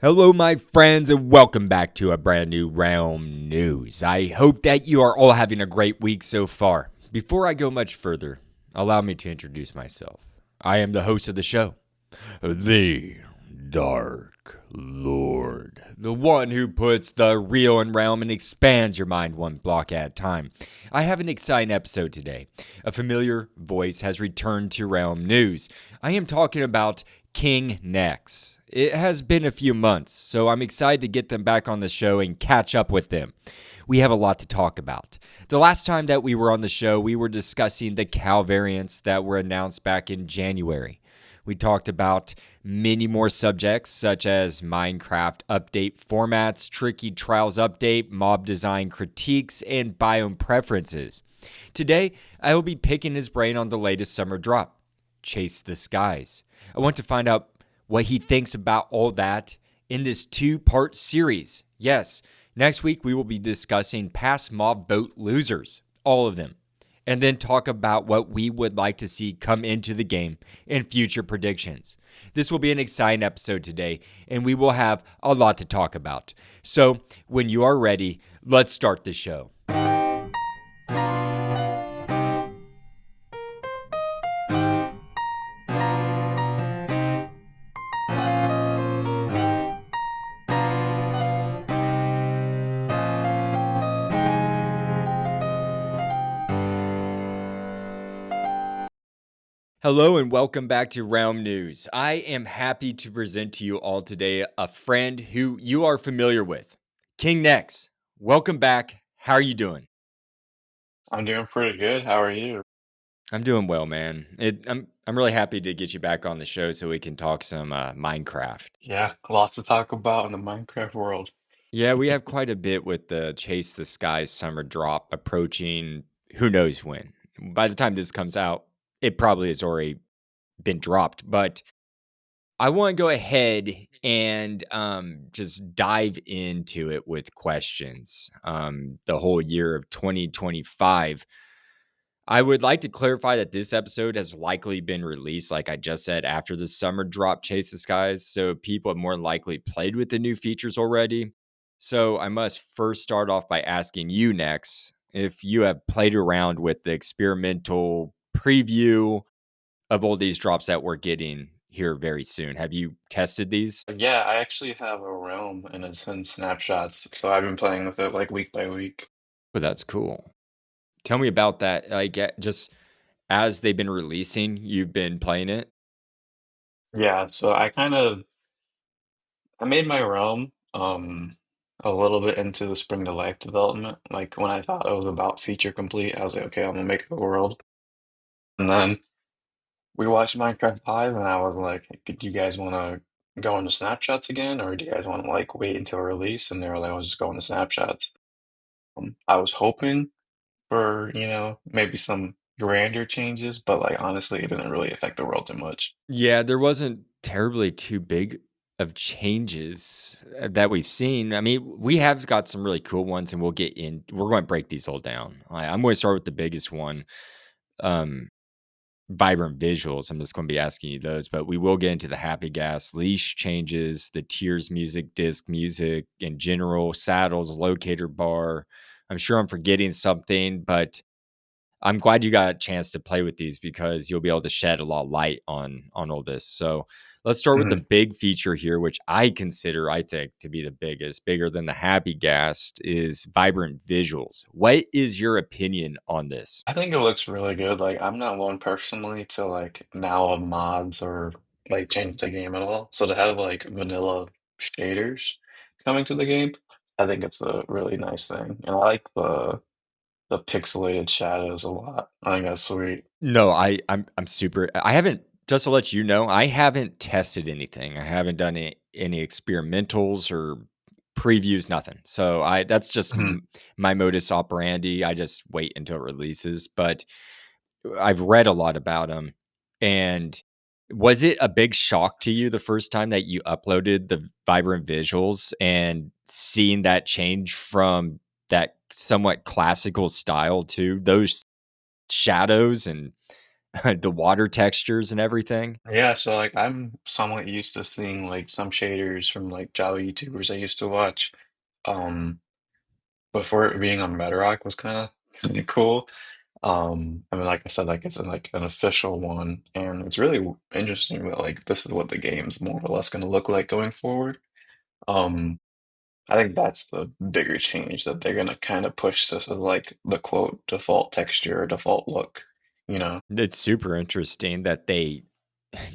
Hello, my friends, and welcome back to a brand new Realm News. I hope that you are all having a great week so far. Before I go much further, allow me to introduce myself. I am the host of the show, the Dark Lord, the one who puts the real in Realm and expands your mind one block at a time. I have an exciting episode today. A familiar voice has returned to Realm News. I am talking about King Nex. It has been a few months, so I'm excited to get them back on the show and catch up with them. We have a lot to talk about. The last time that we were on the show, we were discussing the cow variants that were announced back in January. We talked about many more subjects such as Minecraft update formats, tricky trials update, mob design critiques, and biome preferences. Today, I will be picking his brain on the latest summer drop, Chase the Skies. I want to find out what he thinks about all that in this two-part series. Yes, next week we will be discussing past mob vote losers, all of them, and then talk about what we would like to see come into the game and future predictions. This will be an exciting episode today, and we will have a lot to talk about. So, when you are ready, let's start the show. Hello and welcome back to Realm News. I am happy to present to you all today a friend who you are familiar with, King Nex. Welcome back. How are you doing? I'm doing pretty good. How are you? I'm doing well, man. I'm really happy to get you back on the show so we can talk some Minecraft. Yeah, lots to talk about in the Minecraft world. Yeah, we have quite a bit with the Chase the Skies summer drop approaching. Who knows when? By the time this comes out, it probably has already been dropped, but I want to go ahead and just dive into it with questions. The whole year of 2025. I would like to clarify that this episode has likely been released, like I just said, after the summer drop Chase the Skies. So people have more likely played with the new features already. So I must first start off by asking you next if you have played around with the experimental preview of all these drops that we're getting here very soon. Have you tested these? Yeah, I actually have a realm and it's in snapshots, so I've been playing with it like week by week. Oh, that's cool. Tell me about that. Like, just as they've been releasing, you've been playing it? Yeah, so I made my realm a little bit into the spring to life development. Like when I thought it was about feature complete, I was like, okay, I'm gonna make the world. And then we watched Minecraft Live and I was like, do you guys wanna go into snapshots again, or do you guys wanna like wait until release? And they were like, I was just going to snapshots. I was hoping for, maybe some grander changes, but like honestly, it didn't really affect the world too much. Yeah, there wasn't terribly too big of changes that we've seen. I mean, we have got some really cool ones, and we're going to break these all down. I'm going to start with the biggest one. Um, Vibrant visuals. I'm just going to be asking you those, but we will get into the Happy Ghast leash changes, the tiers music, disc music in general, saddles, locator bar. I'm sure I'm forgetting something, but I'm glad you got a chance to play with these because you'll be able to shed a lot of light on all this. So let's start with the Mhm. big feature here, which I think, to be the biggest, bigger than the Happy Ghast, is vibrant visuals. What is your opinion on this? I think it looks really good. Like I'm not one personally to like now mods or like change the game at all. So to have like vanilla shaders coming to the game, I think it's a really nice thing. And I like the pixelated shadows a lot. I think that's sweet. No, I'm super. I haven't, just to let you know, I haven't tested anything. I haven't done any experimentals or previews, nothing. So that's just Mhm. my modus operandi. I just wait until it releases. But I've read a lot about them. And was it a big shock to you the first time that you uploaded the vibrant visuals and seeing that change from that somewhat classical style to those shadows and the water textures and everything. Yeah, so like I'm somewhat used to seeing like some shaders from like Java YouTubers I used to watch. Um, before it being on Bedrock was kind of cool. I mean, like I said, like it's like an official one, and it's really interesting that like this is what the game's more or less going to look like going forward. Um, I think that's the bigger change that they're going to kind of push this as like the quote default texture or default look, you know? It's super interesting that they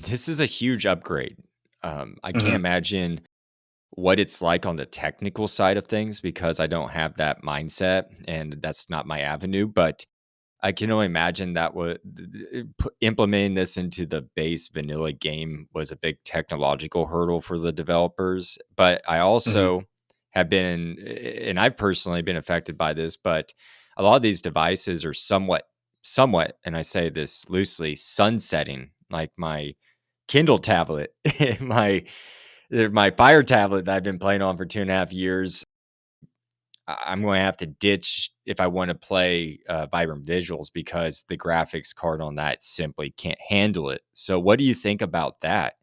this is a huge upgrade. I can't Hmm. imagine what it's like on the technical side of things because I don't have that mindset and that's not my avenue, but I can only imagine that would implementing this into the base vanilla game was a big technological hurdle for the developers. But I Hmm. also have been, and I've personally been affected by this. But a lot of these devices are somewhat, and I say this loosely, sunsetting. Like my Kindle tablet, my my Fire tablet that I've been playing on for 2.5 years. I'm going to have to ditch if I want to play Vibrant Visuals because the graphics card on that simply can't handle it. So, what do you think about that?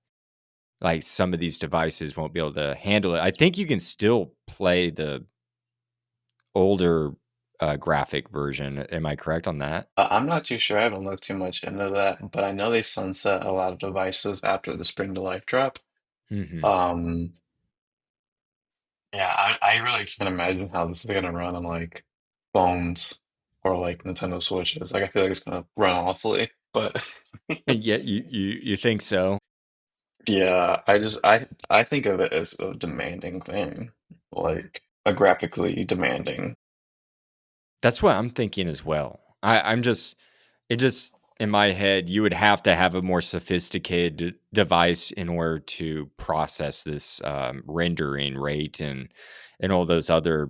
Like some of these devices won't be able to handle it. I think you can still play the older graphic version. Am I correct on that? I'm not too sure. I haven't looked too much into that, but I know they sunset a lot of devices after the Spring to Life drop. Hmm. Um, yeah, I really can't imagine how this is gonna run on like phones or like Nintendo Switches. Like I feel like it's gonna run awfully, but Yeah, you think so? yeah, I think of it as a demanding thing, like a graphically demanding. That's what I'm thinking as well. I'm just it just in my head, you would have to have a more sophisticated device in order to process this rendering rate and all those other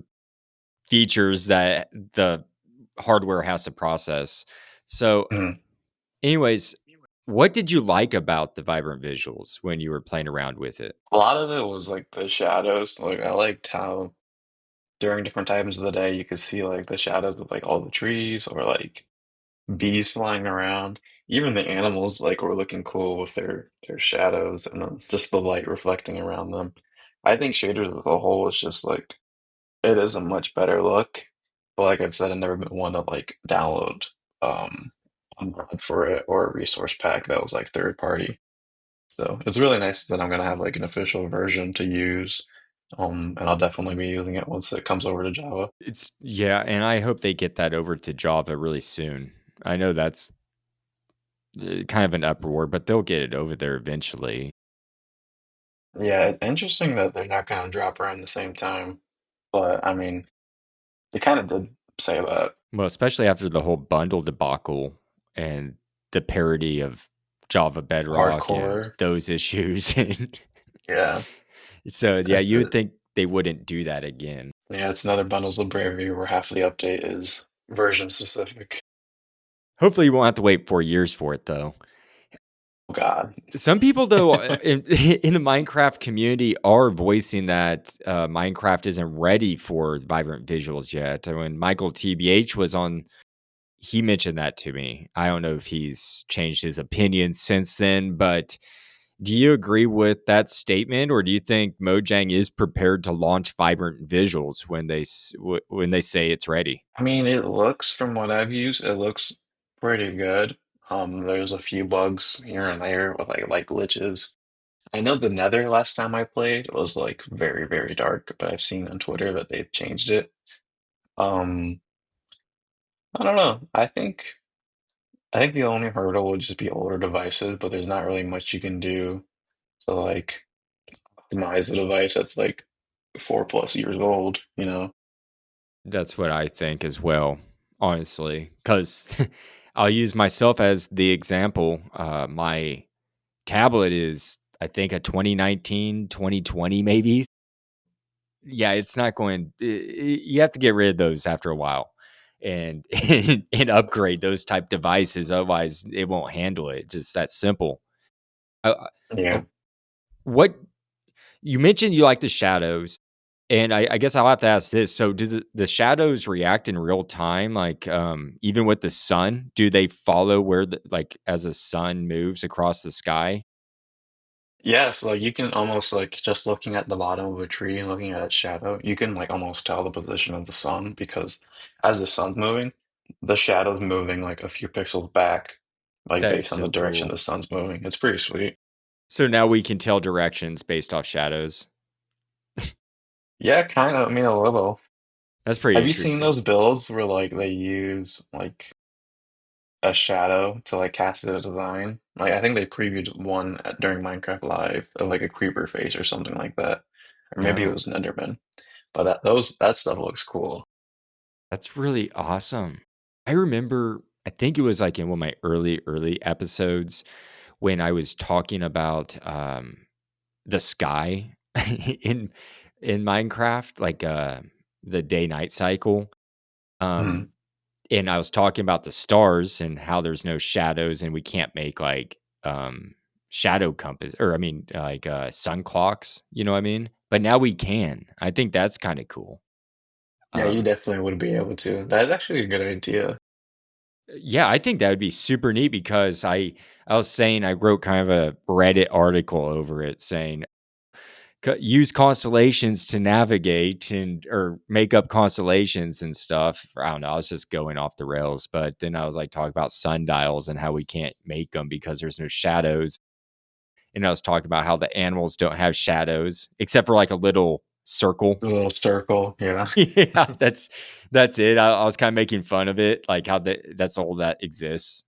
features that the hardware has to process. So, Mhm. anyways, what did you like about the vibrant visuals when you were playing around with it? A lot of it was like the shadows. Like I liked how during different times of the day you could see like the shadows of like all the trees or like bees flying around. Even the animals like were looking cool with their shadows and then just the light reflecting around them. I think shaders as a whole is just like it is a much better look. But like I've said, I've never been one to like download um a mod for it or a resource pack that was like third party. So it's really nice that I'm gonna have like an official version to use. And I'll definitely be using it once it comes over to Java. It's yeah, and I hope they get that over to Java really soon. I know that's kind of an uproar, but they'll get it over there eventually. Yeah, interesting that they're not gonna drop around the same time. But I mean, they kind of did say that. Well, especially after the whole bundle debacle and the parody of Java Bedrock and Hardcore. those issues. And Yeah. so, yeah, That's you would it. think they wouldn't do that again. Yeah, it's another Bundles of Bravery where half of the update is version specific. Hopefully, you won't have to wait 4 years for it, though. Oh God. Some people, though, in the Minecraft community are voicing that Minecraft isn't ready for vibrant visuals yet. And when Michael TBH was on, he mentioned that to me. I don't know if he's changed his opinion since then, but do you agree with that statement, or do you think Mojang is prepared to launch vibrant visuals when when they say it's ready? I mean, it looks from what I've used, it looks pretty good. There's a few bugs here and there with like glitches. I know the Nether last time I played was like very, very dark, but I've seen on Twitter that they've changed it. Um, I don't know. I think the only hurdle would just be older devices, but there's not really much you can do to like optimize the device that's like 4+ years old, you know? That's what I think as well, honestly, because I'll use myself as the example. My tablet is, I think, a 2019, 2020, maybe. Yeah, it's not going. You have to get rid of those after a while, and and upgrade those type devices. Otherwise, it won't handle it. Just that simple. Uh, uh, Yeah. what you mentioned, you like the shadows. And I guess I'll have to ask this. So do the shadows react in real time? Like, even with the sun, do they follow where like as the sun moves across the sky? Yeah, so like you can almost like just looking at the bottom of a tree and looking at its shadow, you can like almost tell the position of the sun because as the sun's moving, the shadow's moving like a few pixels back, like That is based on the so direction cool. the sun's moving. It's pretty sweet. So now we can tell directions based off shadows. Yeah, kind of. I mean, a little. That's pretty Have you seen interesting. those builds where like they use like a shadow to like cast a design? Like I think they previewed one during Minecraft Live of like a creeper face or something like that, or maybe it No, was an Enderman. But that stuff looks cool. that's really awesome. I remember, I think it was like in one of my early episodes when I was talking about the sky in Minecraft, like the day night cycle. Mhm. Um, and I was talking about the stars and how there's no shadows and we can't make like shadow compass or I mean like sun clocks, you know what I mean? But now we can. I think that's kind of cool. Yeah, you Um definitely would be able to. That's actually a good idea. yeah, I think that would be super neat because I was saying I wrote kind of a Reddit article over it saying use constellations to navigate and or make up constellations and stuff. I don't know. I was just going off the rails, but then I was like talking about sundials and how we can't make them because there's no shadows. And I was talking about how the animals don't have shadows except for like a little circle. A little circle, yeah. Yeah, that's it. I was kind of making fun of it, like how that's all that exists.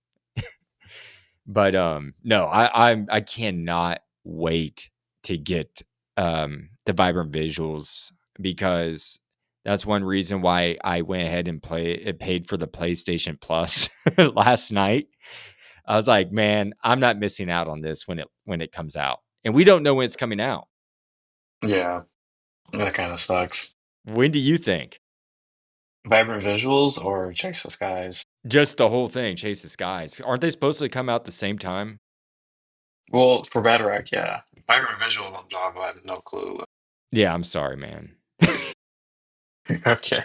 But, no, I cannot wait to get, the vibrant visuals because that's one reason why I went ahead and paid for the PlayStation Plus last night. I was like, "Man, I'm not missing out on this when it comes out." And we don't know when it's coming out. Yeah, that kind of sucks. When do you think? Vibrant visuals or Chase the Skies? Just the whole thing, Chase the Skies. Aren't they supposed to come out the same time? Well, for Batteract, yeah. Vibrant visuals on Java, I have no clue. Yeah, I'm sorry, man. Okay.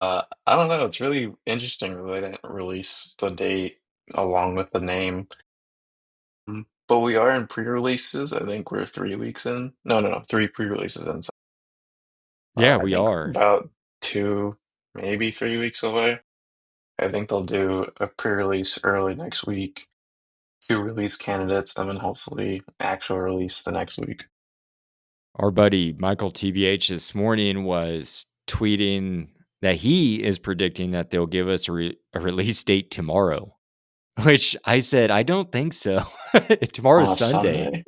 I don't know. It's really interesting that they didn't release the date along with the name. But we are in pre-releases. I think we're 3 weeks in. No, no, no, three pre-releases in. So, Yeah, I we think are. about two, maybe 3 weeks away. I think they'll do a pre-release early next week, two release candidates, and then hopefully actual release the next week. Our buddy Michael TBH this morning was tweeting that he is predicting that they'll give us a release date tomorrow, which I said, I don't think so. On Tomorrow's a Sunday. Sunday.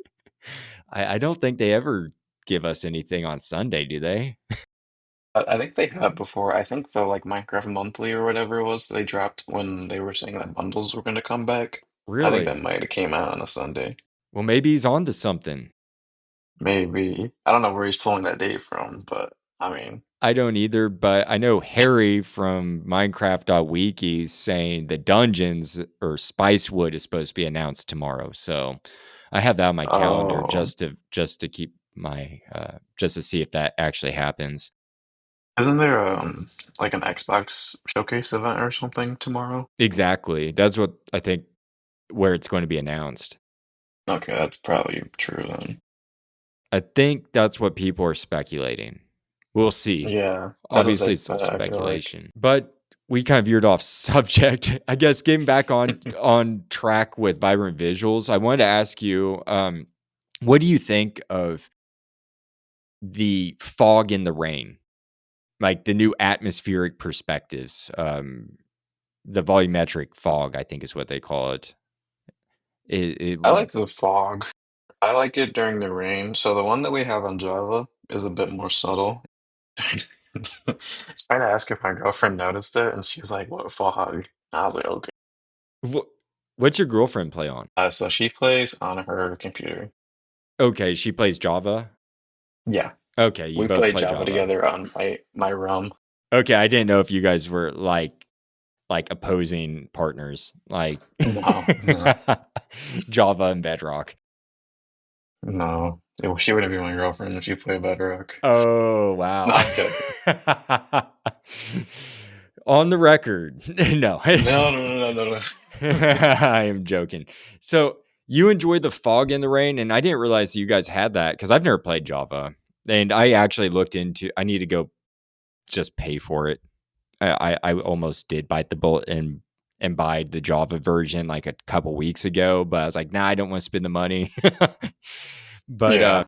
I don't think they ever give us anything on Sunday, do they? I think they have before. I think the like Minecraft Monthly or whatever it was they dropped when they were saying that bundles were going to come back. I think that Really? might have came out on a Sunday. Well, maybe he's on to something. Maybe. I don't know where he's pulling that date from, but I mean, I don't either, but I know Harry from minecraft.wiki is saying the dungeons or Spicewood is supposed to be announced tomorrow. So I have that on my calendar oh, just to keep my just to see if that actually happens. isn't there like an Xbox showcase event or something tomorrow? Exactly. That's what I think where it's going to be announced. Okay, that's probably true then. I think that's what people are speculating. We'll see. Yeah, that's a Obviously, safe it's all bet, I feel like. speculation. But we kind of veered off subject. I guess getting back on track with vibrant visuals, I wanted to ask you, what do you think of the fog in the rain, like the new atmospheric perspectives? The volumetric fog, I think, is what they call it. It I like the fog. I like it during the rain. So the one that we have on Java is a bit more subtle. I was trying to ask if my girlfriend noticed it, and she was like, "What fog?" I was like, "Okay." what's your girlfriend play on? So she plays on her computer. Okay, she plays Java. Yeah, Okay, you we both play play Java Java. together on my realm. Okay, I didn't know if you guys were like opposing partners, like No, no, Java and Bedrock. no. She wouldn't be my girlfriend if she played Bedrock. Oh, No, wow. I'm joking. On the record. No. No, no, no, no, no, no. I am joking. So, you enjoy the fog in the rain, and I didn't realize you guys had that because I've never played Java. And I actually looked into I need to go just pay for it. I almost did bite the bullet and buy the Java version like a couple weeks ago, but I was like, nah, I don't want to spend the money. but Yeah,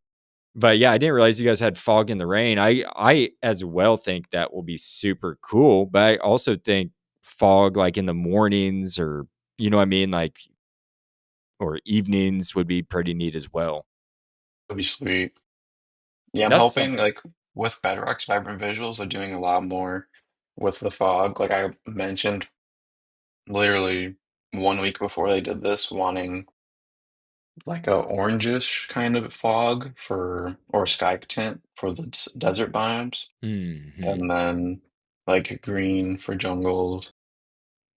but yeah, I didn't realize you guys had fog in the rain. I as well think that will be super cool, but I also think fog like in the mornings or you know what I mean, like or evenings would be pretty neat as well. that'd be sweet. Yeah, I'm That's hoping something. like with Bedrock's vibrant visuals, they're doing a lot more with the fog. Like I mentioned, literally 1 week before they did this, wanting like a orangish kind of fog for or sky tint for the desert biomes, Hmm. and then like green for jungles.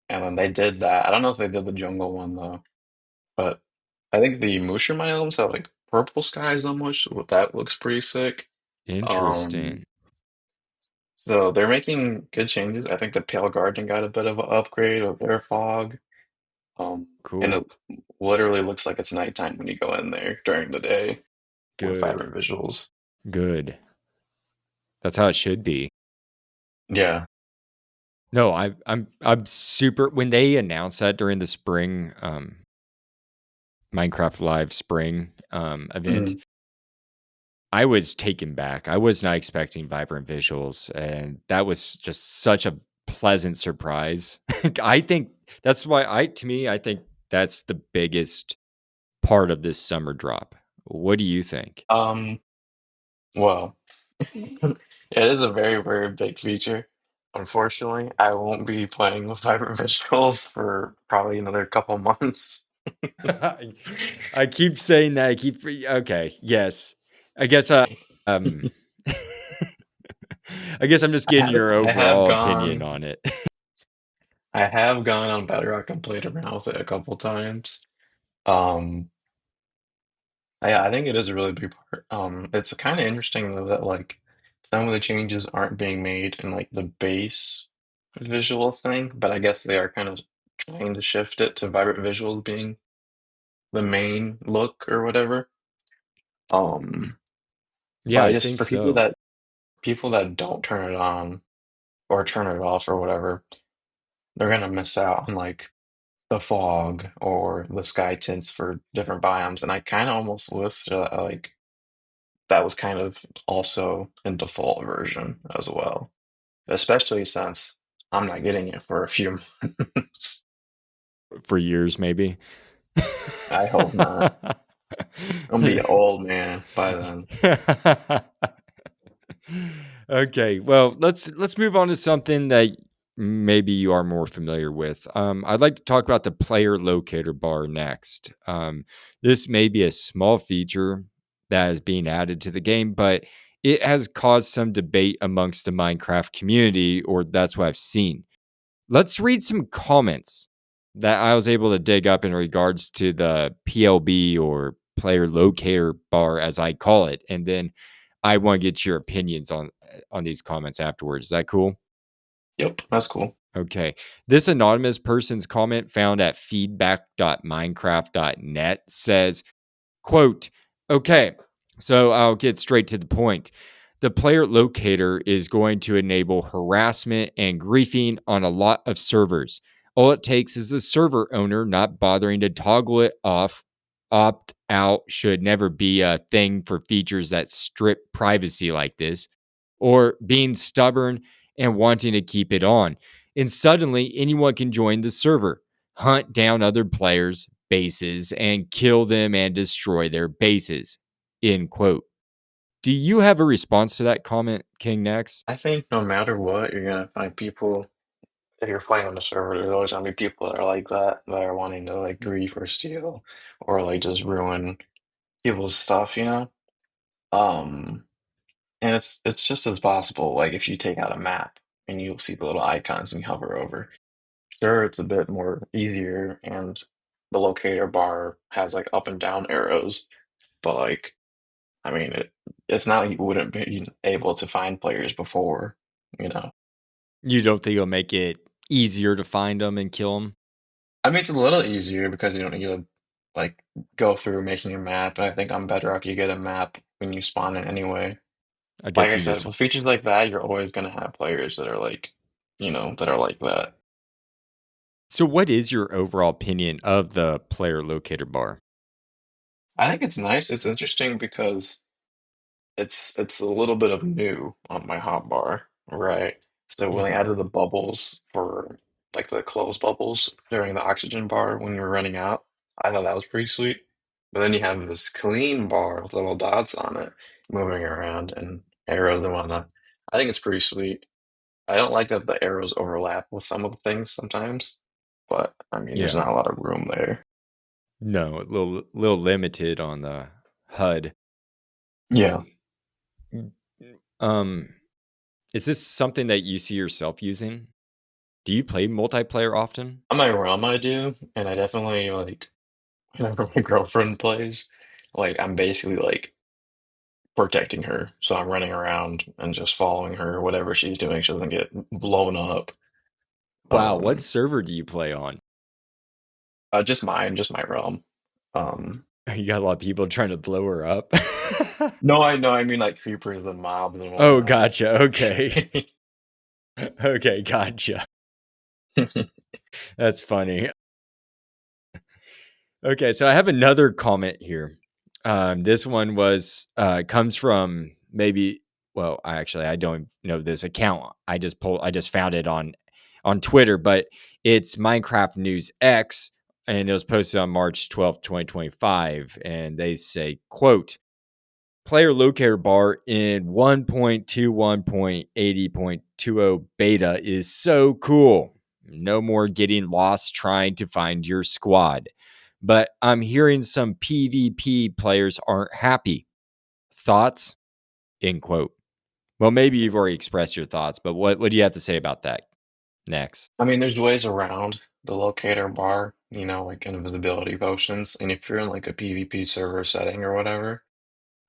And then they did that. I don't know if they did the jungle one though, but I think the Mushu biomes have like purple skies almost. That looks pretty sick. Um, Interesting. so they're making good changes. I think the Pale Garden got a bit of an upgrade with their fog. And Cool. it literally looks like it's nighttime when you go in there during the day with Good. vibrant visuals. Good. That's how it should be. Yeah. No, I'm super when they announced that during the spring Minecraft Live spring event, Mhm. I was taken back. I was not expecting vibrant visuals and that was just such a pleasant surprise. I think that's why I think that's the biggest part of this summer drop. What do you think? Um, well, it is a very, very big feature. Unfortunately, I won't be playing with vibrant visuals for probably another couple months. I I keep saying that. I keep okay. Yes, I guess. Um, I guess I'm just getting your I have overall opinion gone on it. I have gone on Bedrock and played around with it a couple times. Um, I think it is a really big part. It's kind of interesting though that like some of the changes aren't being made in like the base visual thing, but I guess they are kind of trying to shift it to vibrant visuals being the main look or whatever. Um, Yeah, but I just think for so. people that don't turn it on or turn it off or whatever, they're gonna miss out on like the fog or the sky tints for different biomes. And I kind of almost wish that like that was kind of also in default version as well, especially since I'm not getting it for a few months. For years, maybe. I hope not. I'm gonna be an old man by then. Okay, well, let's move on to something that maybe you are more familiar with. I'd like to talk about the player locator bar next. This may be a small feature that is being added to the game, but it has caused some debate amongst the Minecraft community, or that's what I've seen. Let's read some comments that I was able to dig up in regards to the PLB or player locator bar, as I call it, and then I want to get your opinions on these comments afterwards. Is that cool? Yep, that's cool. Okay. This anonymous person's comment found at feedback.minecraft.net says, quote, okay, so I'll get straight to the point. The player locator is going to enable harassment and griefing on a lot of servers. All it takes is the server owner not bothering to toggle it off. Opt out should never be a thing for features that strip privacy like this, or being stubborn and wanting to keep it on. And suddenly, anyone can join the server, hunt down other players, bases, and kill them and destroy their bases. End quote. Do you have a response to that comment, King Nex? I think no matter what, you're gonna find people. If you're playing on the server, there's always gonna be people that are like that are wanting to like grief or steal or like just ruin people's stuff, you know? Um, and it's just as possible. Like if you take out a map and you'll see the little icons and you hover over. Sure, it's a bit more easier, and the locator bar has like up and down arrows, but like I mean, it's not like you wouldn't be able to find players before, you know. You don't think it'll make it easier to find them and kill them? I mean, it's a little easier because you don't need to like go through making your map. And I think on Bedrock you get a map when you spawn in anyway. I Like guess I you said, just with features like that, you're always gonna have players that are like, that are like that. So what is your overall opinion of the player locator bar? I think it's nice. It's interesting because it's a little bit of new on my hotbar, right? So when I Mhm. added the bubbles for like the closed bubbles during the oxygen bar when you were running out, I thought that was pretty sweet. But then you have this clean bar with little dots on it moving around and arrows and whatnot. I think it's pretty sweet. I don't like that the arrows overlap with some of the things sometimes, but I mean, there's Yeah. not a lot of room there. No, a little limited on the HUD. Yeah. Mm, Um, is this something that you see yourself using? Do you play multiplayer often? On my realm, I do, and I definitely like whenever my girlfriend plays, like I'm basically like protecting her. So I'm running around and just following her, whatever she's doing, she doesn't get blown up. Wow, what Um, server do you play on? just my realm. Um, You got a lot of people trying to blow her up. no, I know, I mean like creepers and mobs and Oh, whatnot. gotcha. Okay. Okay, gotcha. That's funny. Okay, so I have another comment here. This one was comes from maybe well, I don't know this account. I just found it on Twitter, but it's Minecraft News X and it was posted on March 12th, 2025 and they say, quote, Player Locator Bar in 1.21.80.20 beta is so cool. No more getting lost trying to find your squad. But I'm hearing some PvP players aren't happy. Thoughts? End quote. Well, maybe you've already expressed your thoughts, but what do you have to say about that next? I mean, there's ways around the locator bar, like invisibility potions. And if you're in like a PvP server setting or whatever,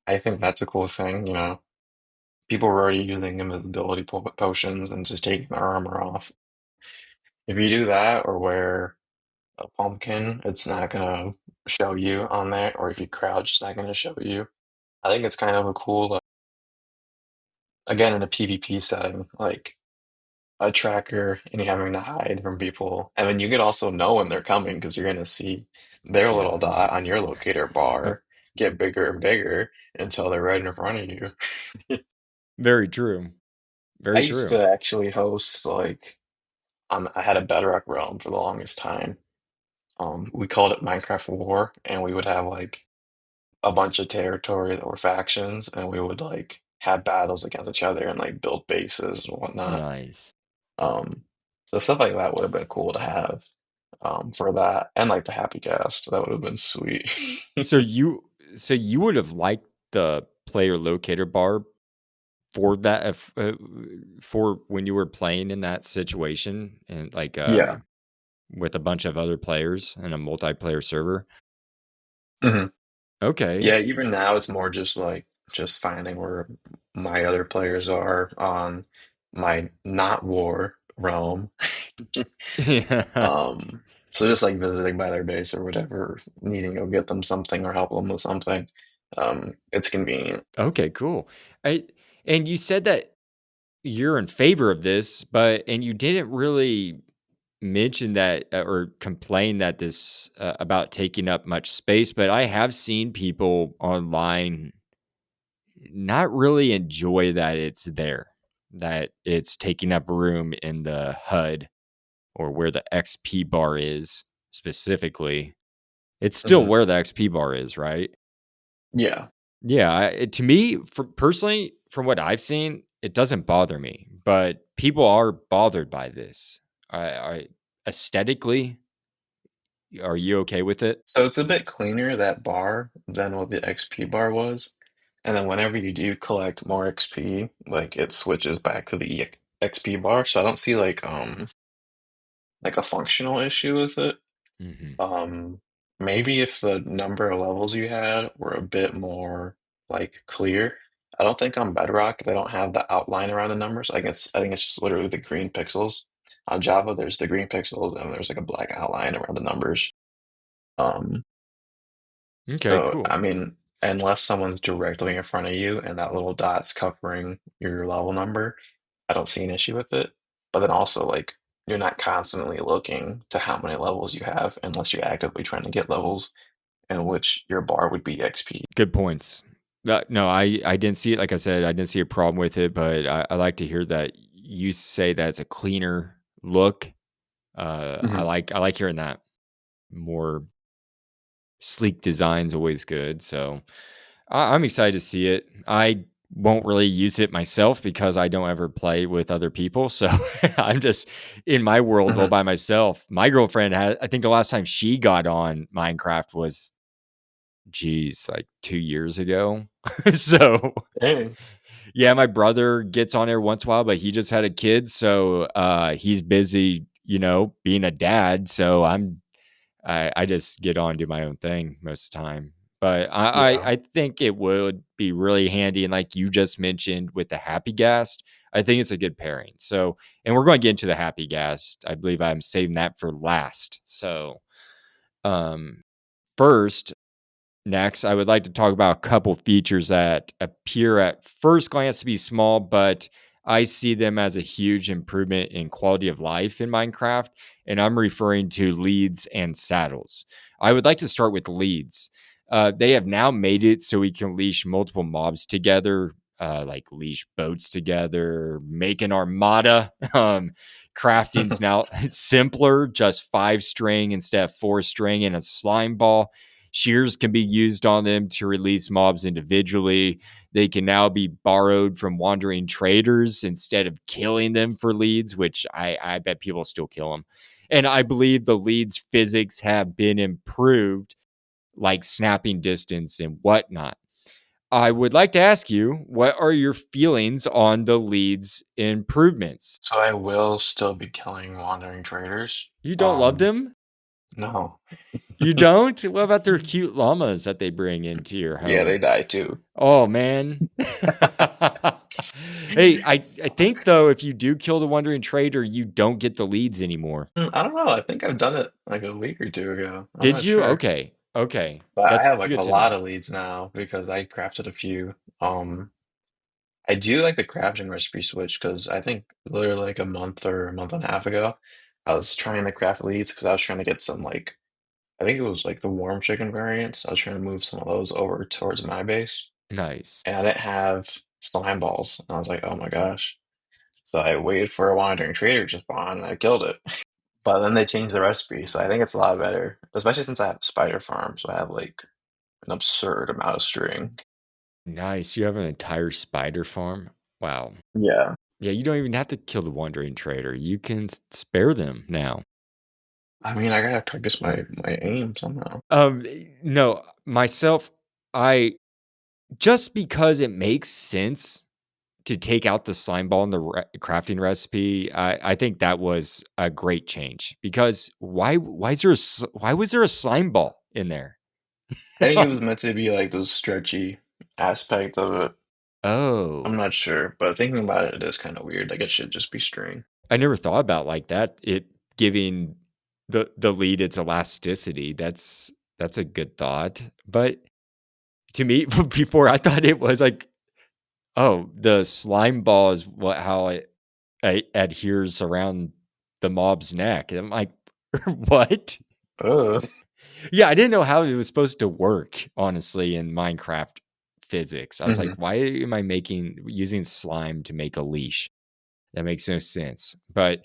I think that's a cool thing. People were already using invisibility potions and just taking their armor off. If you do that or wear a pumpkin, it's not gonna show you on there, or if you crouch, it's not gonna show you. I think it's kind of a cool, again, in a PvP setting, like a tracker and you having to hide from people. And then you could also know when they're coming because you're gonna see their Yeah. little dot on your locator bar get bigger and bigger until they're right in front of you. Very true. I Very used true. to actually host like I had a Bedrock realm for the longest time. We called it Minecraft War, and we would have like a bunch of territory that were factions, and we would like have battles against each other and like build bases and whatnot. Nice. Um, so stuff like that would have been cool to have for that, and like the Happy Ghast, that would have been sweet. So you so you would have liked the player locator bar for that for when you were playing in that situation and like Yeah. with a bunch of other players in a multiplayer server. Mhm. Okay. Yeah, even now it's more just finding where my other players are on my not war realm. Yeah. Um, so just like visiting by their base or whatever, needing to go get them something or help them with something. It's convenient. Okay, cool. I and you said that you're in favor of this, but and you didn't really mention that or complain that this about taking up much space, but I have seen people online not really enjoy that it's there, that it's taking up room in the HUD or where the XP bar is specifically. It's still Mhm. where the XP bar is, right? Yeah. Yeah, to me, for personally, from what I've seen, it doesn't bother me, but people are bothered by this. I aesthetically, are you okay with it? So it's a bit cleaner, that bar, than what the XP bar was. And then whenever you do collect more XP, like it switches back to the XP bar. So I don't see like a functional issue with it. Hmm. Um Maybe if the number of levels you had were a bit more. like clear. I don't think on Bedrock they don't have the outline around the numbers. I think it's just literally the green pixels. On Java, there's the green pixels and there's like a black outline around the numbers. Um, Okay, so cool. I mean, unless someone's directly in front of you and that little dot's covering your level number, I don't see an issue with it. But then also like you're not constantly looking to how many levels you have unless you're actively trying to get levels in which your bar would be XP. Good points. No, I didn't see it. Like I said, I didn't see a problem with it, but I like to hear that you say that it's a cleaner look. Mhm. I like hearing that. More sleek design's always good. So I'm excited to see it. I won't really use it myself because I don't ever play with other people. So I'm just in my world all Mhm. by myself. My girlfriend had, I think the last time she got on Minecraft was, geez, like 2 years ago. So Hey. yeah, my brother gets on there once in a while, but he just had a kid. So he's busy, being a dad. So I just get on and do my own thing most of the time. But Yeah. I think it would be really handy. And like you just mentioned with the Happy Ghast, I think it's a good pairing. So, and we're going to get into the Happy Ghast. I believe I'm saving that for last. So, um, first, next, I would like to talk about a couple features that appear at first glance to be small, but I see them as a huge improvement in quality of life in Minecraft. And I'm referring to leads and saddles. I would like to start with leads. They have now made it so we can leash multiple mobs together, like leash boats together, make an armada. Crafting's now simpler, just 5 string instead of 4 string and a slime ball. Shears can be used on them to release mobs individually. They can now be borrowed from wandering traders instead of killing them for leads, which I bet people still kill them. And I believe the leads physics have been improved, like snapping distance and whatnot. I would like to ask you, what are your feelings on the leads improvements? So I will still be killing wandering traders. You don't love them? No. You don't? What about their cute llamas that they bring into your Yeah, they home? die too. Oh, man. Hey, I think though, if you do kill the wandering trader, you don't get the leads anymore. I don't know. I think I've done it like a week or two ago. I'm Did not you? sure. Okay. Okay. But I That's have like a good to know. lot of leads now because I crafted a few. I do like the crafting recipe switch because I think literally like a month or a month and a half ago, I was trying to craft leads because I was trying to get some like I think it was like the warm chicken variants. I was trying to move some of those over towards my base, Nice. and I didn't have slime balls. And I was like, oh my gosh. So I waited for a wandering trader to spawn and I killed it. But then they changed the recipe, so I think it's a lot better, especially since I have spider farm, so I have like an absurd amount of string. Nice. You have an entire spider farm. Wow. Yeah. Yeah, you don't even have to kill the wandering trader. You can spare them now. I mean, I gotta practice my aim somehow. No, myself, I just because it makes sense to take out the slime ball in the crafting recipe, I think that was a great change because why was there a slime ball in there? I think it was meant to be like the stretchy aspect of it. I'm Oh, not sure, but thinking about it, it is kind of weird. Like it should just be string. I never thought about like that. It giving the lead its elasticity. That's a good thought. But to me, before I thought it was like, oh, the slime ball is how it adheres around the mob's neck. And I'm like, what? Ugh. Yeah, I didn't know how it was supposed to work, honestly, in Minecraft physics. I was like, Hmm. why am I using slime to make a leash? That makes no sense. But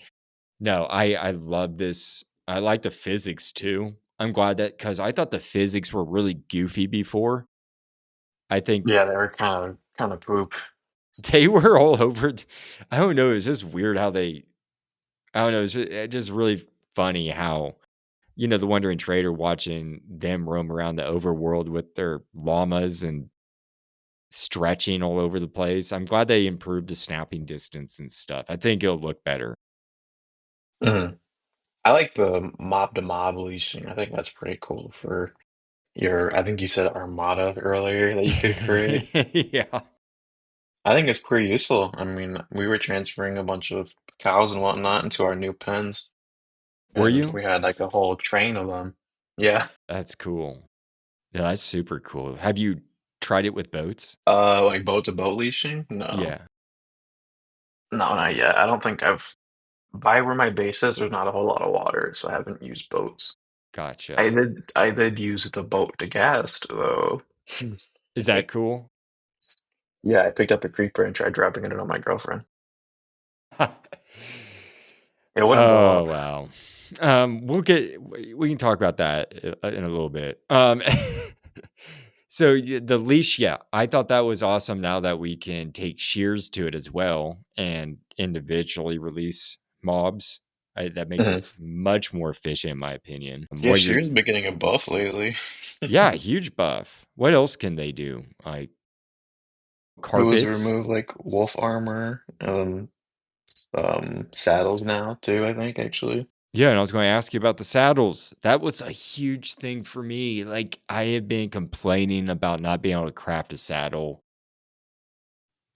no, I love this. I like the physics too. I'm glad that because I thought the physics were really goofy before. I think Yeah, they were kind of poop. they were all over. I don't know. It's just weird how they. I don't know. It's just really funny how the wandering trader watching them roam around the overworld with their llamas and stretching all over the place. I'm glad they improved the snapping distance and stuff. I think it'll look better. Hmm. I like the mob to mob leashing. I think that's pretty cool for your, I think you said armada earlier that you could create. Yeah. I think it's pretty useful. I mean, we were transferring a bunch of cows and whatnot into our new pens, Were and you? we had like a whole train of them. Yeah. That's cool. Yeah, that's super cool. Have you tried it with boats? Like boat to boat leashing? No. Yeah, No, not yet. I don't think I've by where my base is, there's not a whole lot of water, so I haven't used boats. gotcha. I did use the boat to Ghast though. Is that cool? Yeah, I picked up a creeper and tried dropping it on my girlfriend. It wouldn't blow Oh, up. wow. We can talk about that in a little bit. So the leash, yeah, I thought that was awesome now that we can take shears to it as well and individually release mobs. That makes it Mhm. much more efficient, in my opinion. Yeah, she's been getting a buff lately. Yeah, huge buff. What else can they do? Like It was carpets? remove like wolf armor, saddles now too, I think actually. Yeah, and I was going to ask you about the saddles. That was a huge thing for me. Like, I have been complaining about not being able to craft a saddle.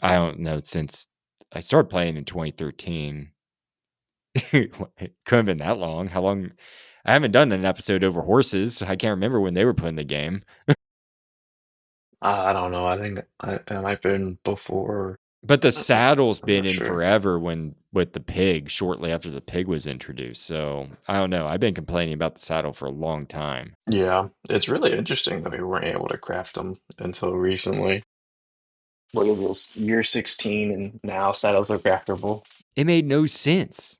I don't know, since I started playing in 2013. It couldn't have been that long. How long? I haven't done an episode over horses. I can't remember when they were put in the game. I don't know. I think that might have been before. But the I'm saddle's been not in sure. forever when with the pig, shortly after the pig was introduced. So I don't know. I've been complaining about the saddle for a long time. Yeah, it's really interesting that we weren't able to craft them until recently. What is this, year 16, and now saddles are craftable? It made no sense.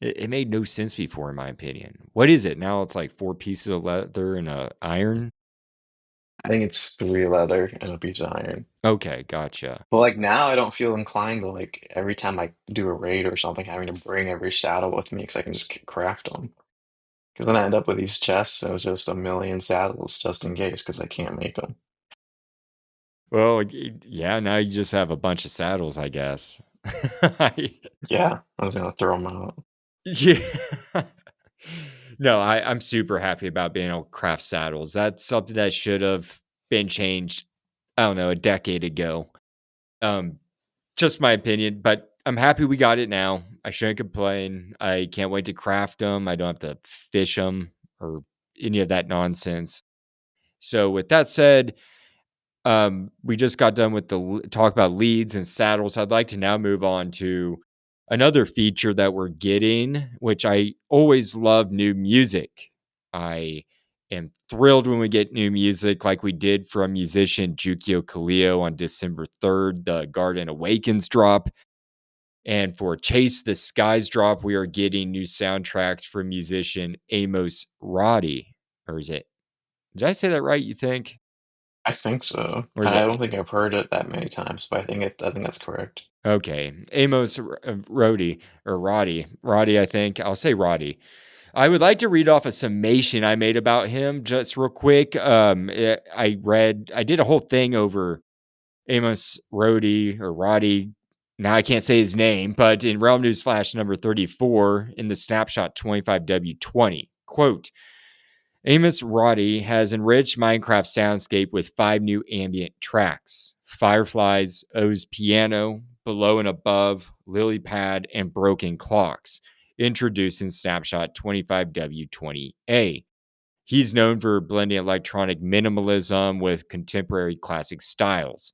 It made no sense before, in my opinion. What is it now? It's like 4 pieces of leather and a iron. I think it's three leather and a piece of iron. Okay, gotcha. But like now, I don't feel inclined to like every time I do a raid or something, having to bring every saddle with me because I can just craft them. Because then I end up with these chests and it's just a million saddles just in case because I can't make them. Well, yeah. Now you just have a bunch of saddles, I guess. I- Yeah, I was gonna throw them out. yeah. No, I'm super happy about being able to craft saddles. That's something that should have been changed. I don't know, a decade ago. Um, just my opinion, but I'm happy we got it now. I shouldn't complain. I can't wait to craft them. I don't have to fish them or any of that nonsense. So, with that said, we just got done with the talk about leads and saddles. I'd like to now move on to another feature that we're getting, which I always love new music. I am thrilled when we get new music like we did from musician Jukio Kaleo on December 3rd, the Garden Awakens drop. And for Chase the Skies drop, we are getting new soundtracks from musician Amos Roddy. Or is it? Did I say that right, you think? I think so. Or is I that don't think I've heard it that many times, but I think that's correct. okay? Amos Roddy or Roddy, I think. I'll say Roddy. I would like to read off a summation I made about him just real quick. I did a whole thing over Amos Roddy or Roddy. Now I can't say his name, but in Realm News Flash number 34 in the snapshot 25W20, quote, Amos Roddy has enriched Minecraft soundscape with 5 new ambient tracks: Fireflies, O's Piano, Below and Above, Lily Pad, and Broken Clocks, introduced in Snapshot 25W20A. He's known for blending electronic minimalism with contemporary classic styles.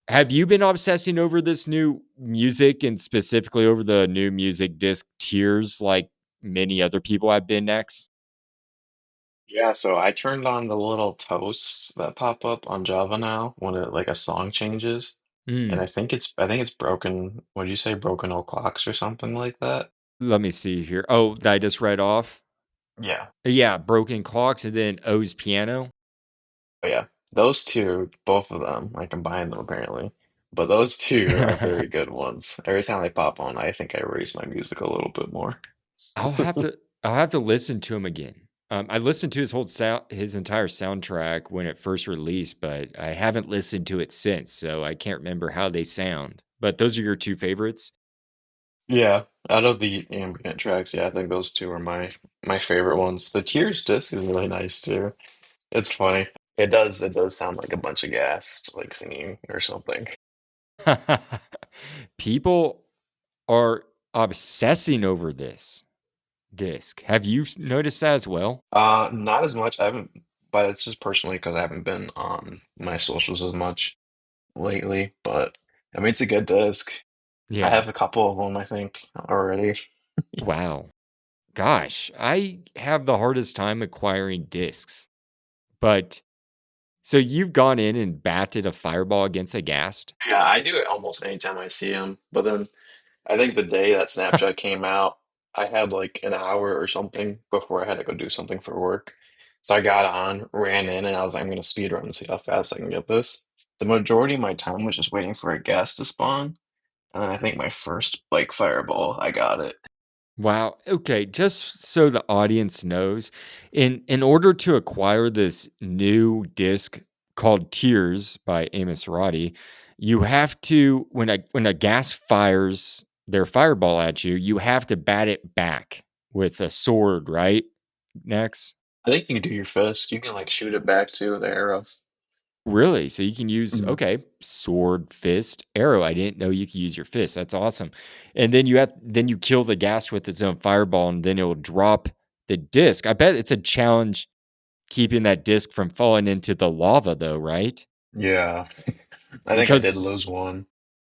Have you been obsessing over this new music and specifically over the new music disc tiers like many other people have been next? Yeah, so I turned on the little toasts that pop up on Java now when like a song changes, and Mm. I think it's broken. What do you say, broken old clocks or something like that? Let me see here. Oh, that I just read off? Yeah. Yeah, Broken Clocks and then O's Piano. Oh yeah, those two, both of them, I combined them apparently, but those two are very good ones. Every time they pop on, I think I raise my music a little bit more. I'll have to I'll have to listen to him again. I listened to his entire soundtrack when it first released, but I haven't listened to it since, so I can't remember how they sound. But those are your 2 favorites? Yeah, out of the ambient tracks, yeah, I think those two are my favorite ones. The Tears disc is really nice too. It's funny. It does sound like a bunch of gas, like singing or something. People are obsessing over this disc. Have you noticed that as well? Not as much. I haven't, but it's just personally because I haven't been on my socials as much lately. But I mean, it's a good disc. I Yeah. have a couple of them, I think, already. Wow. Gosh, I have the hardest time acquiring discs. But so you've gone in and batted a fireball against a ghast? Yeah, I do it almost anytime I see them. But then I think the day that Snapchat came out, I had like an hour or something before I had to go do something for work. So I got on, ran in, and I was like, I'm gonna speed run and see how fast I can get this. The majority of my time was just waiting for a gas to spawn, and then I think my first like fireball, I got it. Wow. Okay, just so the audience knows, in order to acquire this new disc called Tears by Amos Roddy, you have to when a gas fires their fireball at you, you have to bat it back with a sword, right? Next. I think you can do your fist. You can like shoot it back to the arrow. Really? So you can use Mhm. okay, sword, fist, arrow. I didn't know you could use your fist. That's awesome. And then you kill the gas with its own fireball, and then it will drop the disc. I bet it's a challenge keeping that disc from falling into the lava though, right? Yeah, I think I did Because lose one.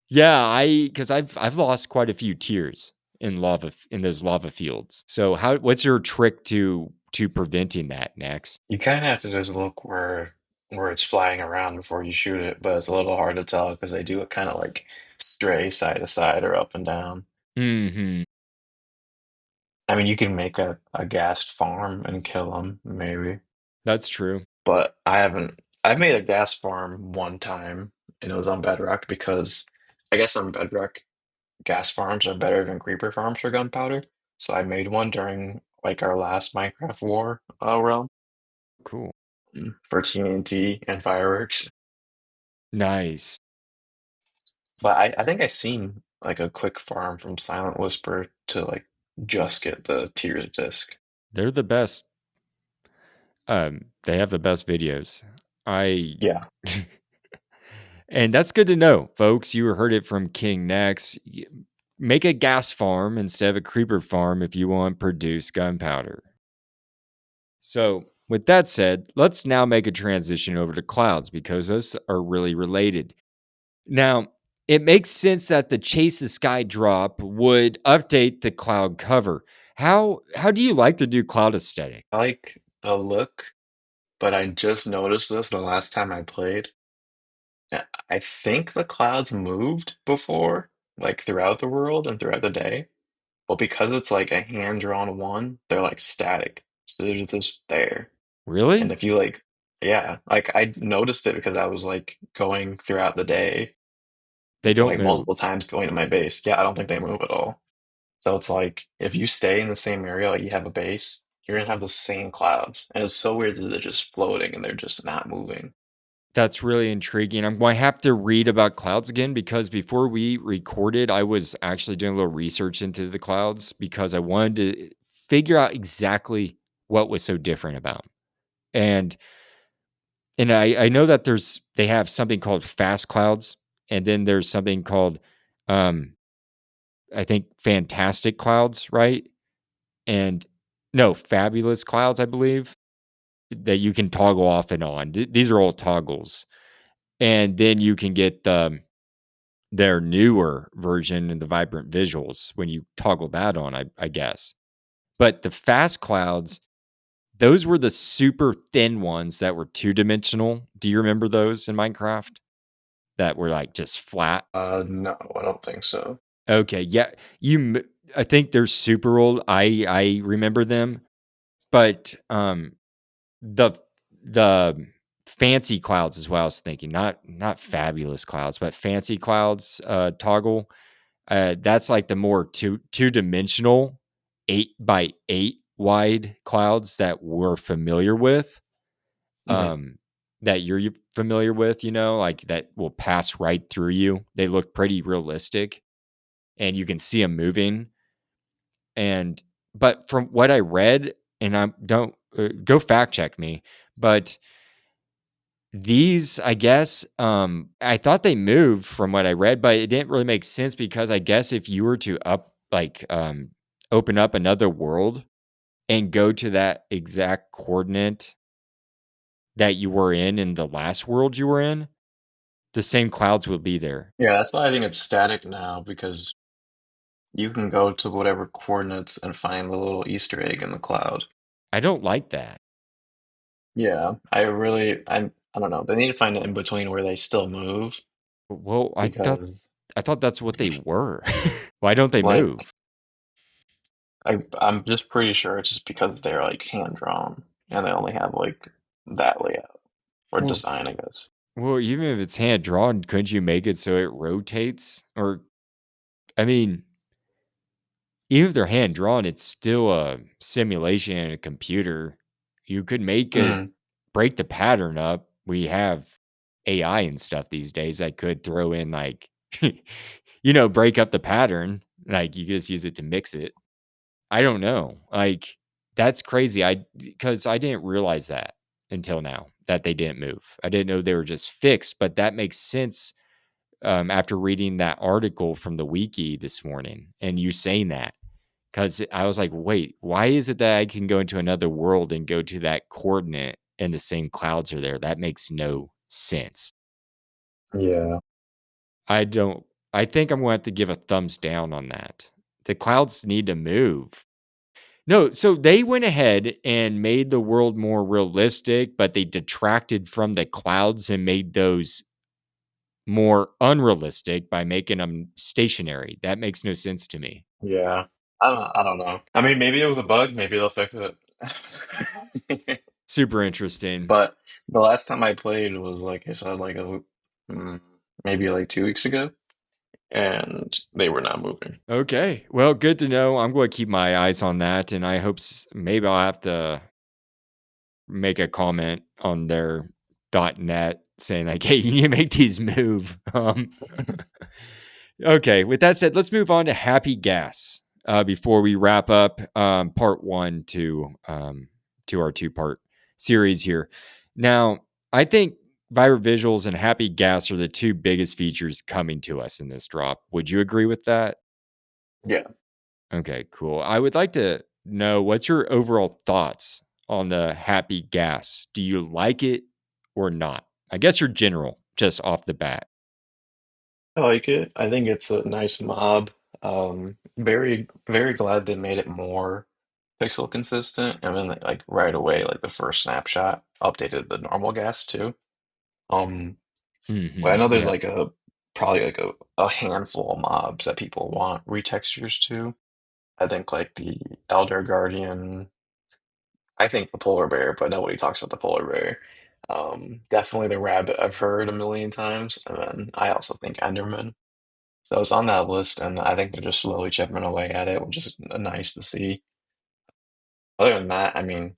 yeah, because I've lost quite a few tears in in those lava fields. So what's your trick to preventing that next? You kind of have to just look where it's flying around before you shoot it, but it's a little hard to tell because they do it kind of like stray side to side or up and down. Mhm. I mean, you can make a ghast farm and kill them, maybe, That's true. but I haven't. I've made a ghast farm one time, and it was on Bedrock because I guess on Bedrock, gas farms are better than creeper farms for gunpowder. So I made one during like our last Minecraft war realm Cool. for TNT and fireworks. Nice. But I think I seen like a quick farm from Silent Whisper to like just get the Tears disc. They're the best. They have the best videos. I Yeah. and that's good to know, folks. You heard it from King Next. Make a gas farm instead of a creeper farm if you want to produce gunpowder. So, with that said, let's now make a transition over to clouds because those are really related. Now, it makes sense that the Chase the Sky drop would update the cloud cover. How do you like the new cloud aesthetic? I like the look, but I just noticed this the last time I played. I think the clouds moved before, like throughout the world and throughout the day. But because it's like a hand-drawn one, they're like static. So they're just there. And Really? if you like, yeah, like I noticed it because I was like going throughout the day, They don't like move. multiple times going to my base. Yeah, I don't think they move at all. So it's like if you stay in the same area, like you have a base, you're gonna have the same clouds. And it's so weird that they're just floating and they're just not moving. That's really intriguing. I'm going to have to read about clouds again because before we recorded, I was actually doing a little research into the clouds because I wanted to figure out exactly what was so different about 'em. And I know that they have something called fast clouds, and then there's something called um I think fantastic clouds, right? And no, fabulous clouds, I believe, that you can toggle off and on. These are all toggles. And then you can get their newer version and the vibrant visuals when you toggle that on, I guess. But the fast clouds, those were the super thin ones that were two-dimensional. Do you remember those in Minecraft that were like just flat? No, I don't think so. Okay, yeah, I think they're super old. I remember them, but the the fancy clouds is what I was thinking. Not fabulous clouds, but fancy clouds toggle. That's like the more two-dimensional 8 by 8 wide clouds that we're familiar with, Mhm. that you're familiar with, like that will pass right through you. They look pretty realistic and you can see them moving. But from what I read, and I don't go fact check me, But these, I guess, I thought they moved from what I read, but it didn't really make sense because I guess if you were to open up another world and go to that exact coordinate that you were in the last world you were in, the same clouds will be there. Yeah, that's why I think it's static now because you can go to whatever coordinates and find the little Easter egg in the cloud. I don't like that. Yeah, I don't know. They need to find an in between where they still move Well, because I thought that's what they were. Why don't they like move? I'm just pretty sure it's just because they're like hand drawn and they only have like that layout or Well, design, I guess. even if it's hand drawn, couldn't you make it so it rotates? Or I mean, even if they're hand drawn, it's still a simulation in a computer. You could make it Hmm. break the pattern up. We have AI and stuff these days that could throw in like, break up the pattern. Like you could just use it to mix it. I don't know. Like that's crazy. Because I didn't realize that until now that they didn't move. I didn't know they were just fixed, but that makes sense after reading that article from the wiki this morning and you saying that. Because I was like, wait, why is it that I can go into another world and go to that coordinate and the same clouds are there? That makes no sense. Yeah. I don't, I think I'm going to have to give a thumbs down on that. The clouds need to move. No, so they went ahead and made the world more realistic, but they detracted from the clouds and made those more unrealistic by making them stationary. That makes no sense to me. Yeah. I don't know. I mean, maybe it was a bug, maybe they'll fix it. Super interesting. But the last time I played was like I said, mm, maybe like 2 weeks ago, and they were not moving. Okay. Well, good to know. I'm going to keep my eyes on that. And I hope maybe I'll have to make a comment on their .net saying like, hey, you need to make these move. Okay. With that said, let's move on to Happy Gas before we wrap up part one to our two-part series here. Now, I think Viral Visuals and Happy Gas are the two biggest features coming to us in this drop. Would you agree with that? Yeah. Okay, cool. I would like to know what's your overall thoughts on the Happy Gas? Do you like it or not? I guess your general, just off the bat. I like it. I think it's a nice mob. Very, very glad they made it more pixel consistent. I mean, like right away, like the first snapshot updated the normal gas too. Um, but I know there's Yeah. like probably like a handful of mobs that people want retextures to. I think like the Elder Guardian, I think the polar bear, but nobody talks about the polar bear. Definitely the rabbit I've heard a million times, and then I also think Enderman. So it's on that list, and I think they're just slowly chipping away at it, which is nice to see. Other than that, I mean,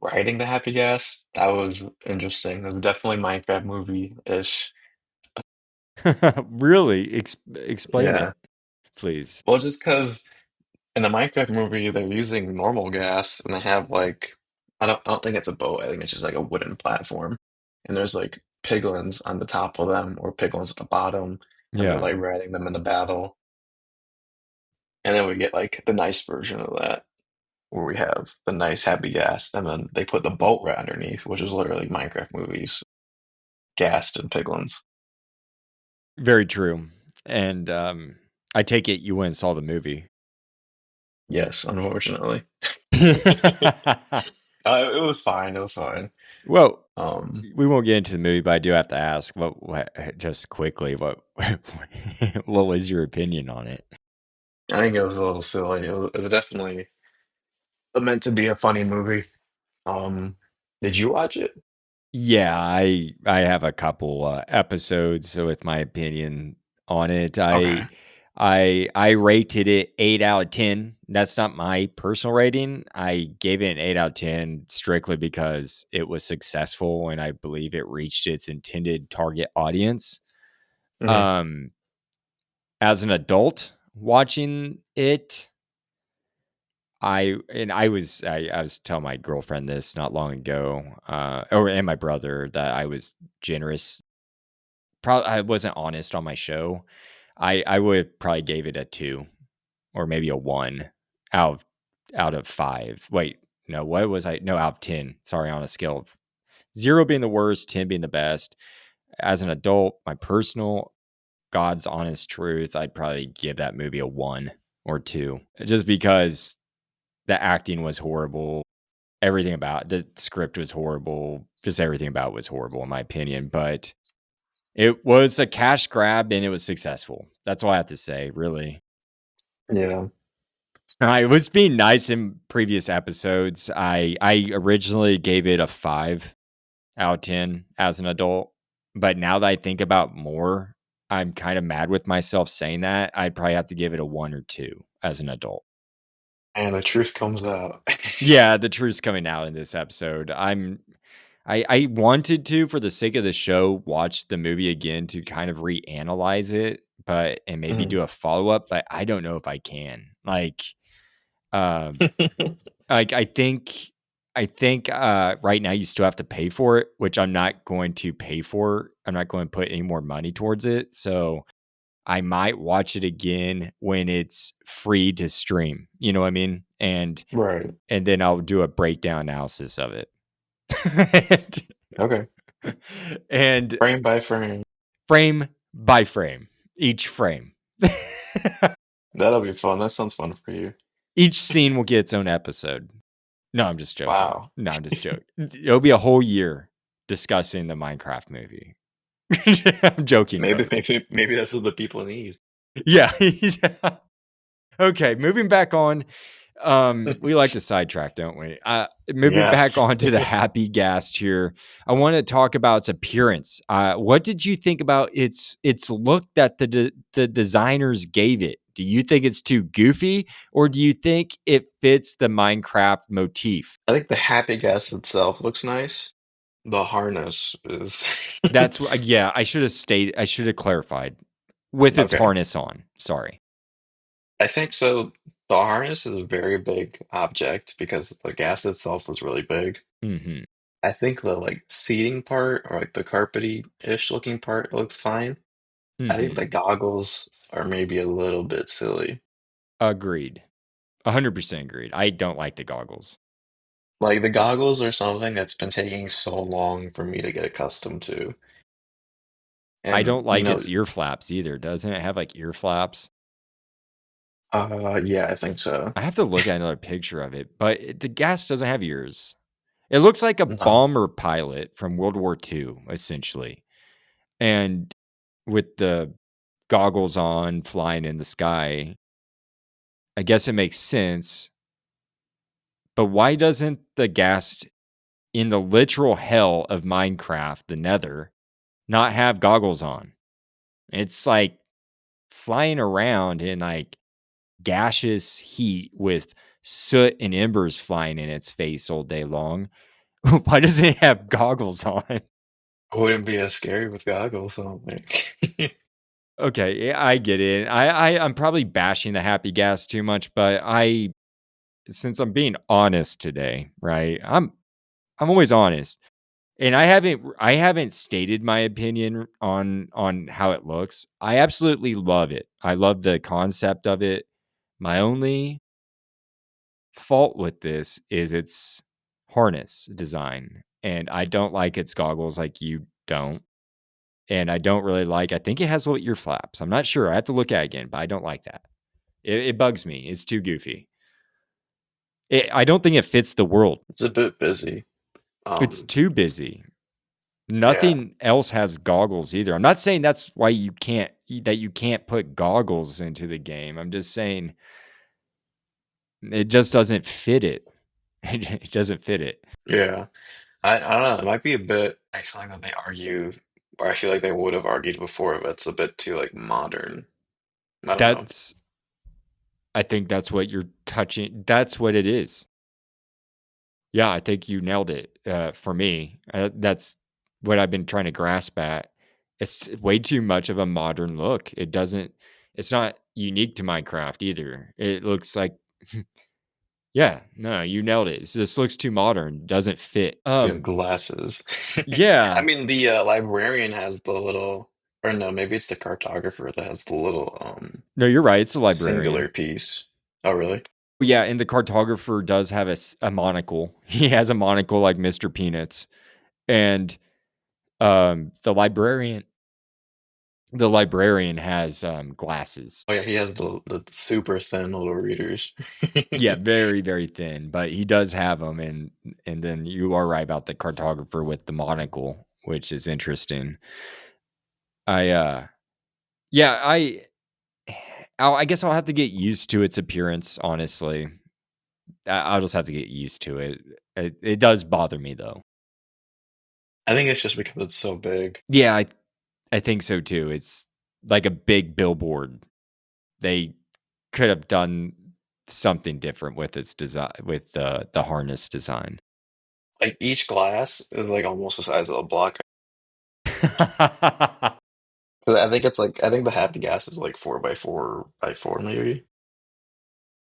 writing the Happy Gas, that was interesting. It was definitely Minecraft movie-ish. Really? Explain Yeah. it, please. Well, just because in the Minecraft movie they're using normal gas, and they have like I don't think it's a boat. I think it's just like a wooden platform, and there's like piglins on the top of them or piglins at the bottom, and they're Yeah. like riding them in the battle. And then we get like the nice version of that, where we have the nice happy gas, and then they put the boat right underneath, which is literally Minecraft movies, gassed and piglins. Very true. And I take it you went and saw the movie. Yes, unfortunately. It was fine. It was fine. Well, Um, we won't get into the movie, but I do have to ask what just quickly, what was your opinion on it? I think it was a little silly. It was definitely meant to be a funny movie. Um, did you watch it? Yeah, I have a couple episodes with my opinion on it. Okay. I rated it 8 out of 10. That's not my personal rating. I gave it an 8 out of 10 strictly because it was successful and I believe it reached its intended target audience. Hmm. Um, as an adult watching it, I was telling my girlfriend this not long ago, and my brother that I was generous. Probably I wasn't honest on my show. I would probably gave it a 2 or maybe a 1 out of out of 5. Wait, no, what was I? No, out of 10. Sorry, on a scale of 0 being the worst, 10 being the best. As an adult, my personal God's honest truth, I'd probably give that movie a 1 or 2 just because the acting was horrible. Everything about the script was horrible. Just everything about it was horrible, in my opinion. But it was a cash grab and it was successful. That's all I have to say, really. Yeah. I was being nice in previous episodes. I originally gave it a 5 out of 10 as an adult. But now that I think about more, I'm kind of mad with myself saying that. I'd probably have to give it a 1 or 2 as an adult. And the truth comes out. Yeah, the truth's coming out in this episode. I wanted to, for the sake of the show, watch the movie again to kind of reanalyze it, but and maybe Mhm. do a follow-up, but I don't know if I can. Um, I think right now you still have to pay for it, which I'm not going to pay for. I'm not going to put any more money towards it. So I might watch it again when it's free to stream. You know what I mean? Right. And then I'll do a breakdown analysis of it. Okay. and Frame by frame. frame by frame, each frame. That'll be fun. That sounds fun for you. Each scene will get its own episode. No, I'm just joking. Wow. No, I'm just joking. It'll be a whole year discussing the Minecraft movie. I'm joking, Maybe, folks. maybe that's what the people need. Yeah. Yeah. Okay, moving back on. We like to sidetrack, don't we? Moving Yeah. back on to the Happy Ghast here. I want to talk about its appearance. What did you think about its look that the designers gave it? Do you think it's too goofy, or do you think it fits the Minecraft motif? I think the Happy Gas itself looks nice. The harness is That's yeah. I should have stated. I should have clarified with its okay. harness on. Sorry. I think so. The harness is a very big object because the gas itself is really big. Hmm. I think the like seating part or like the carpety-ish looking part looks fine. I think the Hmm. goggles are maybe a little bit silly. Agreed. 100% agreed. I don't like the goggles. Like the goggles are something that's been taking so long for me to get accustomed to. I And don't you like know, its ear flaps either. Doesn't it have like ear flaps? yeah, I think so. I have to look at another picture of it, but the gas doesn't have ears. It looks like a No. bomber pilot from World War II, essentially. And with the goggles on, flying in the sky, I guess it makes sense. But why doesn't the gas in the literal hell of Minecraft, the Nether, not have goggles on? It's like flying around in like gaseous heat with soot and embers flying in its face all day long. Why doesn't it have goggles on? It wouldn't be as scary with goggles, I don't think. Okay, yeah, I get it. I'm probably bashing the Happy Gas too much, but since I'm being honest today, right? I'm always honest. And I haven't stated my opinion on how it looks. I absolutely love it. I love the concept of it. My only fault with this is its harness design, and I don't like its goggles like you don't. And I don't really like. I think it has little ear flaps. I'm not sure. I have to look at it again, but I don't like that. It bugs me. It's too goofy. I don't think it fits the world. It's a bit busy. It's Um, too busy. yeah. Nothing else has goggles either. I'm not saying that's why you can't put goggles into the game. I'm just saying it just doesn't fit it. It doesn't fit it. Yeah. I don't know. It might be a bit like something that they argue, or I feel like they would have argued before, but it's a bit too like modern. I don't know. That's I think that's what you're touching. That's what it is. Yeah, I think you nailed it. For me, that's what I've been trying to grasp at. It's way too much of a modern look. It doesn't. It's not unique to Minecraft either. It looks like Yeah, no, you nailed it. This looks too modern, doesn't fit. You have glasses. I Yeah. mean, the librarian has the little, or no, maybe it's the cartographer that has the little No, you're right, it's a singular librarian. piece. Oh, really? Yeah, and the cartographer does have a monocle. He has a monocle like Mr. Peanuts, and, the librarian has, glasses. Oh yeah, he has the super thin little readers. Yeah, very, very thin, but he does have them, and then you are right about the cartographer with the monocle, which is interesting. I, yeah, I guess I'll have to get used to its appearance, honestly. I'll just have to get used to it. It does bother me, though. I think it's just because it's so big. Yeah, I think so too. It's like a big billboard. They could have done something different with its design, with the harness design. Like each glass is like almost the size of a block. 'Cause I think it's like I think the Happy Gas is like 4 by 4 by 4 maybe.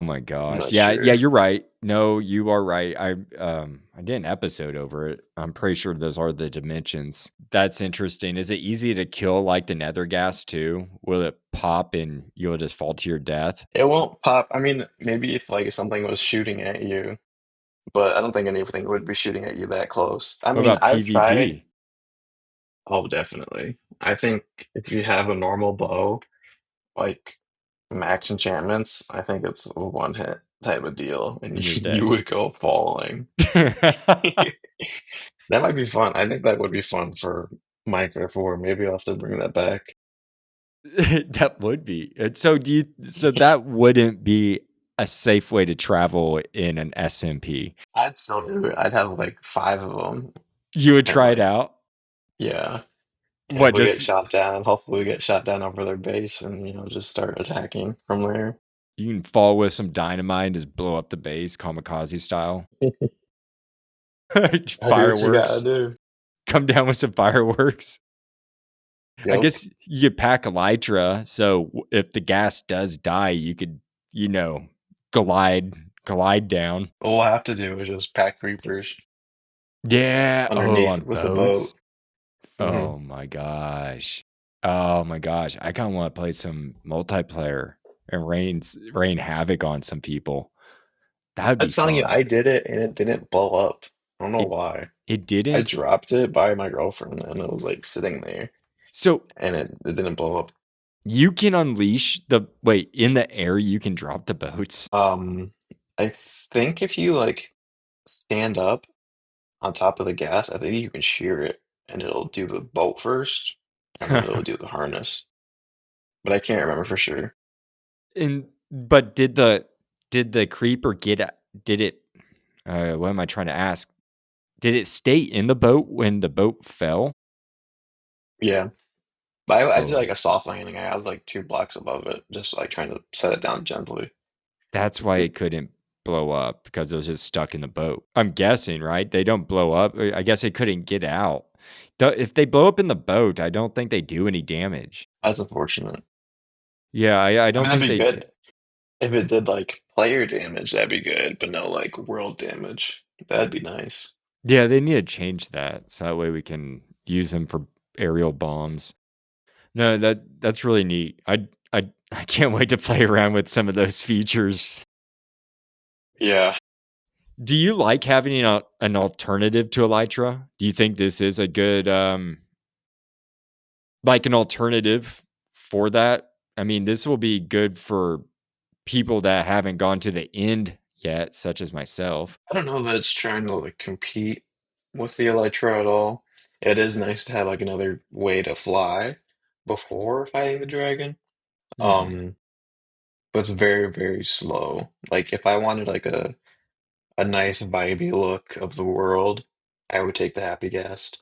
Oh my I'm gosh. not Yeah, yeah, sure. you're right. No, you are right. I did an episode over it. I'm pretty sure those are the dimensions. That's interesting. Is it easy to kill like the nether gas too? Will it pop and you'll just fall to your death? It won't pop. I mean, maybe if like something was shooting at you, but I don't think anything would be shooting at you that close. I What mean, about I've tried. PvP? Oh, definitely. I think if you have a normal bow, like max enchantments, I think it's a one hit type of deal, and And you're you dead. would go falling. That might be fun. I think that would be fun for Minecraft 4. Maybe I'll have to bring that back. That would be. So that wouldn't be a safe way to travel in an SMP. I'd still do it. I'd have like five of them, You would and try it like, out? yeah. And if What, we get just shot down, hopefully we get shot down over their base and, just start attacking from there. you can fall with some dynamite and just blow up the base, kamikaze style? I do what you gotta Fireworks. do. Come down with some fireworks. I Yep. guess you pack elytra, so if the gas does die, you could, you know, glide glide down. What we'll have to do is just pack creepers Yeah. Oh, underneath on with a boat. boats? Hmm. Oh my gosh. Oh my gosh. I kinda wanna play some multiplayer and rain havoc on some people. That'd be I'm telling you, fun. I did it and it didn't blow up. I don't know It why. it I didn't? dropped it by my girlfriend and it was like sitting there So, and it didn't blow up. you can unleash the wait, in the air, you can drop the boats? Um, I think if you like stand up on top of the gas, I think you can shear it and it'll do the boat first and then it'll do the harness. But I can't remember for sure. And but did the creeper did it what am I trying to ask? Did it stay in the boat when the boat fell? Yeah. But I did like Oh, a soft landing. I was like 2 blocks above it, just like trying to set it down gently. that's why it couldn't blow up because it was just stuck in the boat. I'm guessing, right? They don't blow up. I guess they couldn't get out. If they blow up in the boat, I don't think they do any damage. That's unfortunate. Yeah, I I mean, don't that'd think be they do. good. If it did like player damage, that'd be good, but no like world damage. That'd be nice. Yeah, they need to change that so that way we can use them for aerial bombs. No, that's really neat. I can't wait to play around with some of those features. Yeah. Do you like having an alternative to Elytra? Do you think this is a good like an alternative for that? I mean, this will be good for people that haven't gone to the end yet, such as myself. I don't know that it's trying to like compete with the Elytra at all. It is nice to have like another way to fly before fighting the dragon. Hmm. Um, but it's very, very slow. Like if I wanted like a nice vibey look of the world, I would take the Happy Ghast.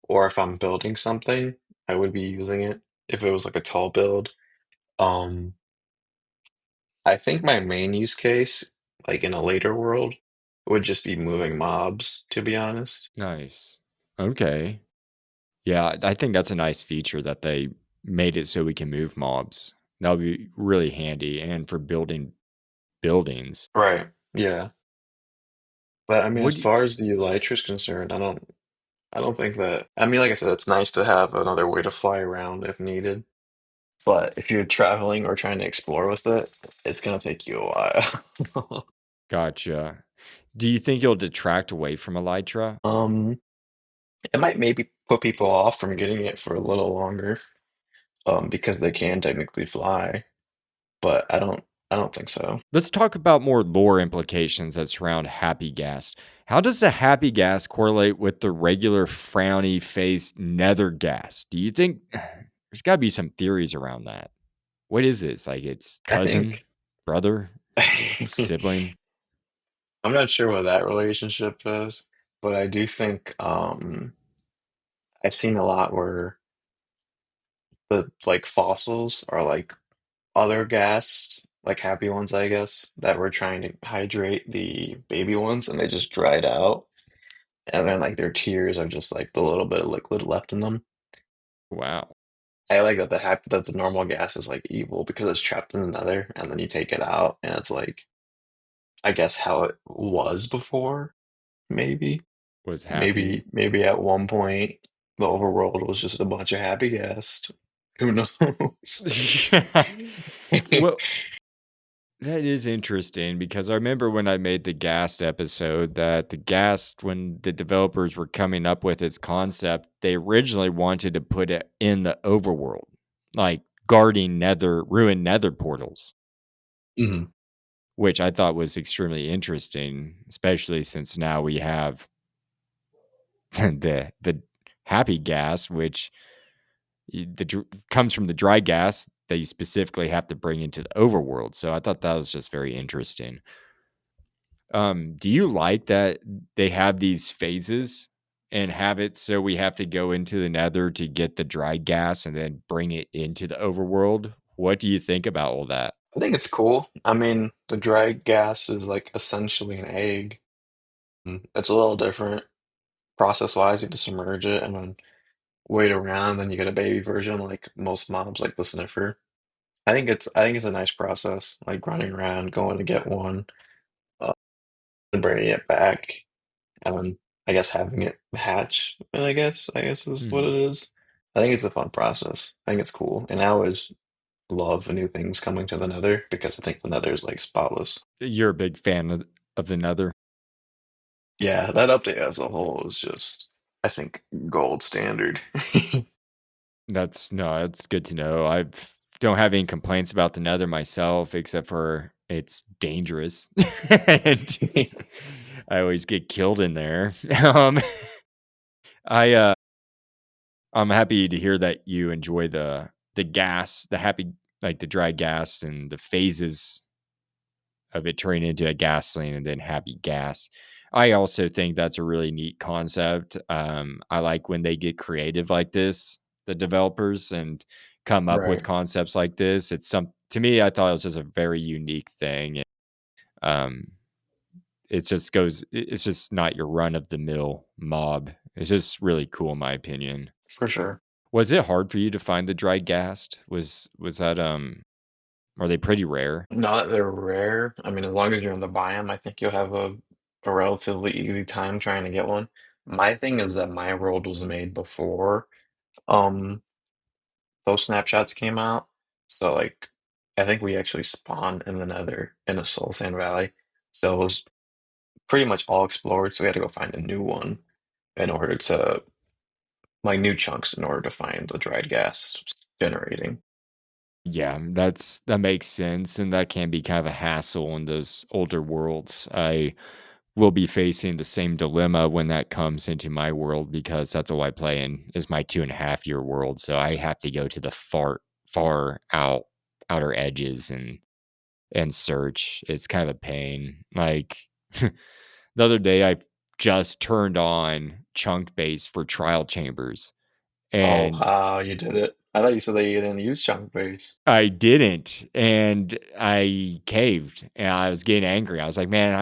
Or if I'm building something, I would be using it. If it was like a tall build. Um, I think my main use case, like in a later world, would just be moving mobs, to be honest. Nice. Okay. Yeah, I think that's a nice feature that they made it so we can move mobs. That would be really handy and for building buildings. Right. Yeah. But I mean, as What do far as the elytra is concerned, I don't think that. I mean, like I said, it's nice to have another way to fly around if needed. But if you're traveling or trying to explore with it, it's gonna take you a while. Gotcha. Do you think you'll detract away from elytra? Um, it might maybe put people off from getting it for a little longer, because they can technically fly, but I don't think so. Let's talk about more lore implications that surround Happy Ghast. How does the Happy Ghast correlate with the regular frowny faced Nether Ghast? Do you think there's got to be some theories around that? What is this? Like it's I cousin, think brother, sibling? I'm not sure what that relationship is, but I do think I've seen a lot where the like fossils are like other gas, like happy ones, I guess, that were trying to hydrate the baby ones and they just dried out. And then like their tears are just like the little bit of liquid left in them. Wow. I like that that the normal gas is like evil because it's trapped in another, and then you take it out and it's like I guess how it was before, maybe. Was happy. Maybe at one point the overworld was just a bunch of happy gas. Who knows? Well, that is interesting because I remember when I made the Ghast episode that the Ghast, when the developers were coming up with its concept, they originally wanted to put it in the overworld, like guarding ruined nether portals, Mhm. which I thought was extremely interesting, especially since now we have the happy gas, which comes from the dry gas that you specifically have to bring into the overworld. So I thought that was just very interesting. Do you like that they have these phases and have it so we have to go into the nether to get the dry gas and then bring it into the overworld? What do you think about all that? I think it's cool. I mean, the dry gas is like essentially an egg. It's a little different process-wise. You have to submerge it and then wait around, then you get a baby version like most mobs, like the sniffer. I think it's a nice process, like running around, going to get one, uh, and bringing it back, and then I guess having it hatch. And I guess is what Hmm. it is. I think it's a fun process. I think it's cool, and I always love new things coming to the Nether because I think the Nether is like spotless. You're a big fan of the nether. Yeah, that update as a whole is just, I think, gold standard. That's no, that's good to know. I don't have any complaints about the nether myself, except for it's dangerous. And I always get killed in there. Um, I I'm happy to hear that you enjoy the gas, the happy like the dry gas and the phases of it turning into a gasoline and then happy gas. I also think that's a really neat concept. I like when they get creative like this, the developers, and come up with Right, concepts like this. It's some to me, I thought it was just a very unique thing. Um, it's just not your run of the mill mob. It's just really cool in my opinion. for sure. Was it hard for you to find the dried gas? Was that are they pretty rare? Not they're rare. I mean, as long as you're in the biome, I think you'll have a relatively easy time trying to get one. My thing is that my world was made before um those snapshots came out. So like I think we actually spawned in the Nether in a Soul Sand Valley. So it was pretty much all explored, so we had to go find a new one in order to like new chunks in order to find the dried gas generating. Yeah, that makes sense, and that can be kind of a hassle in those older worlds. I will be facing the same dilemma when that comes into my world because that's all I play in is my 2.5 year world. So I have to go to the far outer edges and search. It's kind of a pain. Like the other day, I just turned on chunk base for trial chambers, Oh, and wow, you did it. I thought you said that you didn't use chunk base. I didn't, and I caved, and I was getting angry. I was like, "Man,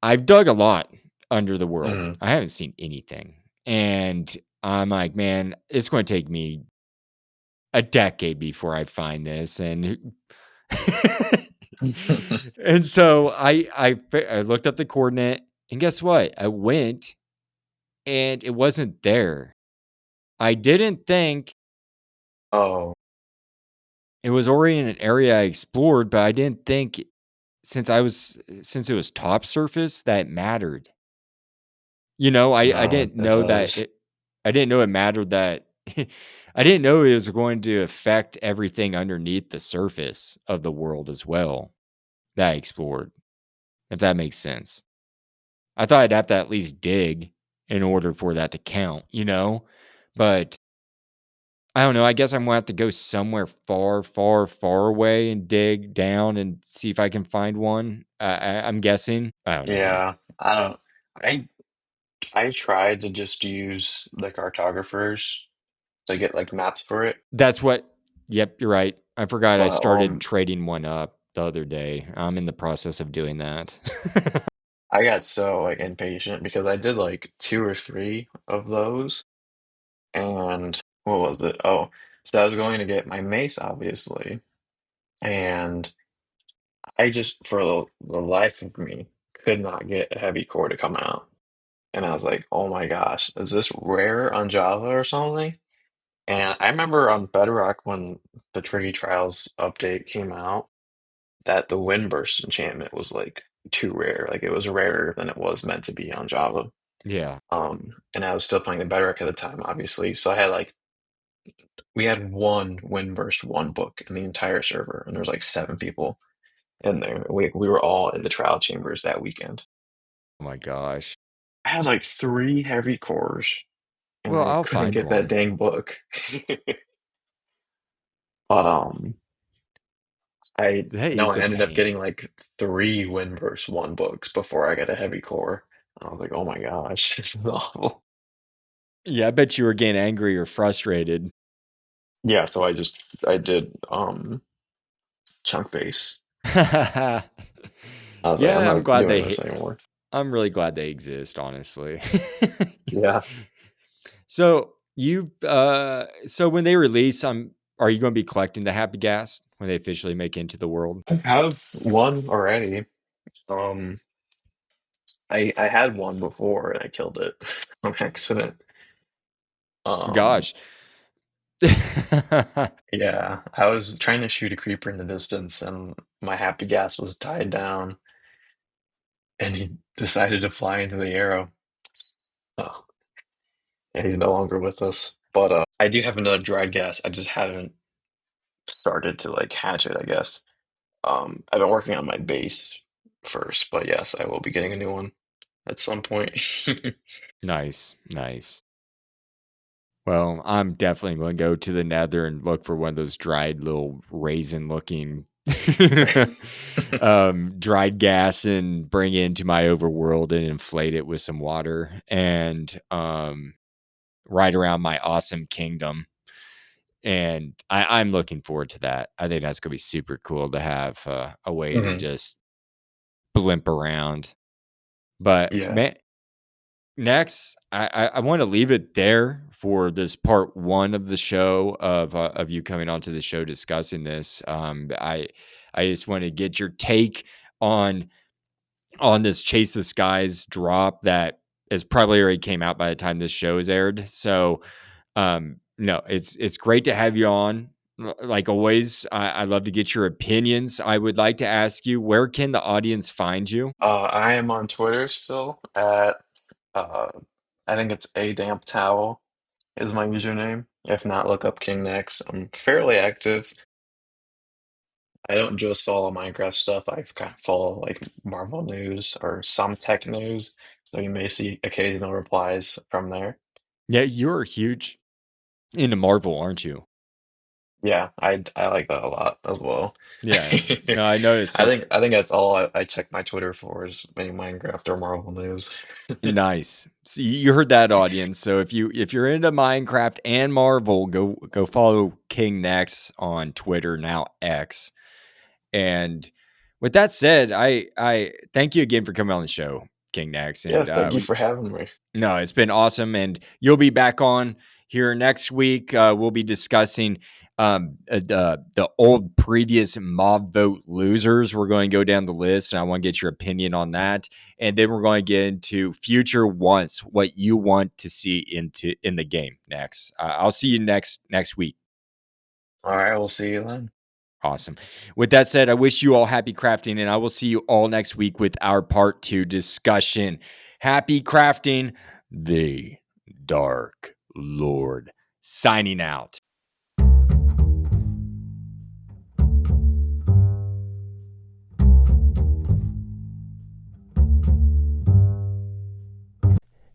I've dug a lot under the world. Mhm. I haven't seen anything." And I'm like, "Man, it's going to take me a decade before I find this." And And so I looked up the coordinate, and guess what? I went, and it wasn't there. I didn't think Oh, it was already in an area I explored, but I didn't think since it was top surface that it mattered. I no, didn't it know that does. I didn't know it mattered that I didn't know it was going to affect everything underneath the surface of the world as well that I explored, if that makes sense. I thought I'd have to at least dig in order for that to count? But I don't know. I guess I'm gonna have to go somewhere far, far, far away and dig down and see if I can find one. I'm guessing. I don't know, man. Yeah, I don't. I I tried to just use the cartographers to get like maps for it, That's what. Yep, you're right. I forgot I but started trading one up the other day. I'm in the process of doing that. I got so like impatient because I did like two or three of those, and what was it? Oh, so I was going to get my mace, obviously, and I just for the life of me could not get a heavy core to come out. And I was like, oh my gosh, is this rare on Java or something? And I remember on Bedrock when the Tricky Trials update came out, that the Windburst enchantment was like too rare. Like it was rarer than it was meant to be on Java. Yeah. And I was still playing the Bedrock at the time, obviously. So I had like we had one Windburst one book in the entire server, and there was like seven people in there. We were all in the trial chambers that weekend. Oh my gosh. I had like three heavy cores, and Well, I I'll couldn't find get that one. dang book. But I That no, is I a ended up pain. getting like three Windburst one books before I got a heavy core. I was like, oh my gosh, this is awful. Yeah, I bet you were getting angry or frustrated. Yeah, so I did chunk base. I was like, I'm Yeah, not doing this anymore. I'm really glad they exist, honestly. Yeah. So when they release, are you going to be collecting the Happy Gas when they officially make it into the world? I have one already. Um I had one before and I killed it on accident. Um Gosh. yeah, I was trying to shoot a creeper in the distance and my happy gas was tied down and he decided to fly into the arrow. Oh, yeah, he's no longer with us. But I do have another dried gas. I just haven't started to like hatch it, I guess. I've been working on my base first, but yes, I will be getting a new one at some point. Nice, nice. Well, I'm definitely going to go to the Nether and look for one of those dried little raisin looking dried gas and bring it into my overworld and inflate it with some water and right around my awesome kingdom. And I'm looking forward to that. I think that's going to be super cool to have a way to Mhm. just blimp around. But Yeah. man, next, I want to leave it there for this part one of the show of you coming onto the show discussing this. I just want to get your take on this Chase the Skies drop that is probably already came out by the time this show is aired. So no, it's great to have you on. Like always, I love to get your opinions. I would like to ask you, where can the audience find you? I am on Twitter still at uh I think it's a damp towel is my username. If not, look up King Nex. I'm fairly active. I don't just follow Minecraft stuff. I kind of follow like Marvel news or some tech news, so you may see occasional replies from there. Yeah, you're huge into Marvel, aren't you? Yeah, I like that a lot as well. Yeah. I No, I noticed some think that's all I check my Twitter for is maybe Minecraft or Marvel news. nice. So you heard that, audience. So if you're into Minecraft and Marvel, go follow King Next on Twitter, now X. And with that said, I thank you again for coming on the show, King Next. Yeah, And thank you for having me. no, it's been awesome. And you'll be back on here next week. We'll be discussing The old previous mob vote losers. We're going to go down the list, and I want to get your opinion on that. And then we're going to get into future wants, what you want to see in the game next. I'll see you next week. All right, we'll see you then. Awesome. With that said, I wish you all happy crafting, and I will see you all next week with our part 2 discussion. Happy crafting, the Dark Lord. Signing out.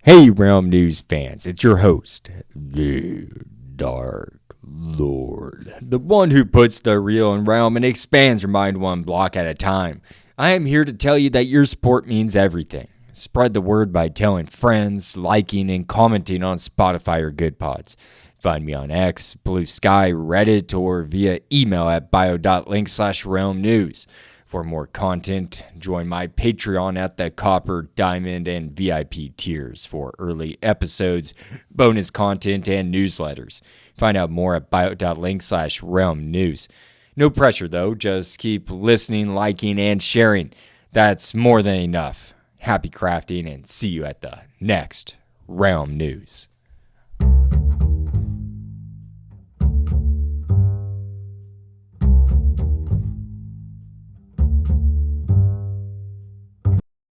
Hey, Realm News fans, it's your host, the Dark Lord, the one who puts the real in Realm and expands your mind one block at a time. I am here to tell you that your support means everything. Spread the word by telling friends, liking, and commenting on Spotify or Good Pods. Find me on X, Blue Sky, Reddit, or via email at bio.link/realmnews. For more content, join my Patreon at the Copper, Diamond, and VIP tiers for early episodes, bonus content, and newsletters. Find out more at bio.link/realmnews. No pressure though, just keep listening, liking, and sharing. That's more than enough. Happy crafting, and see you at the next Realm News.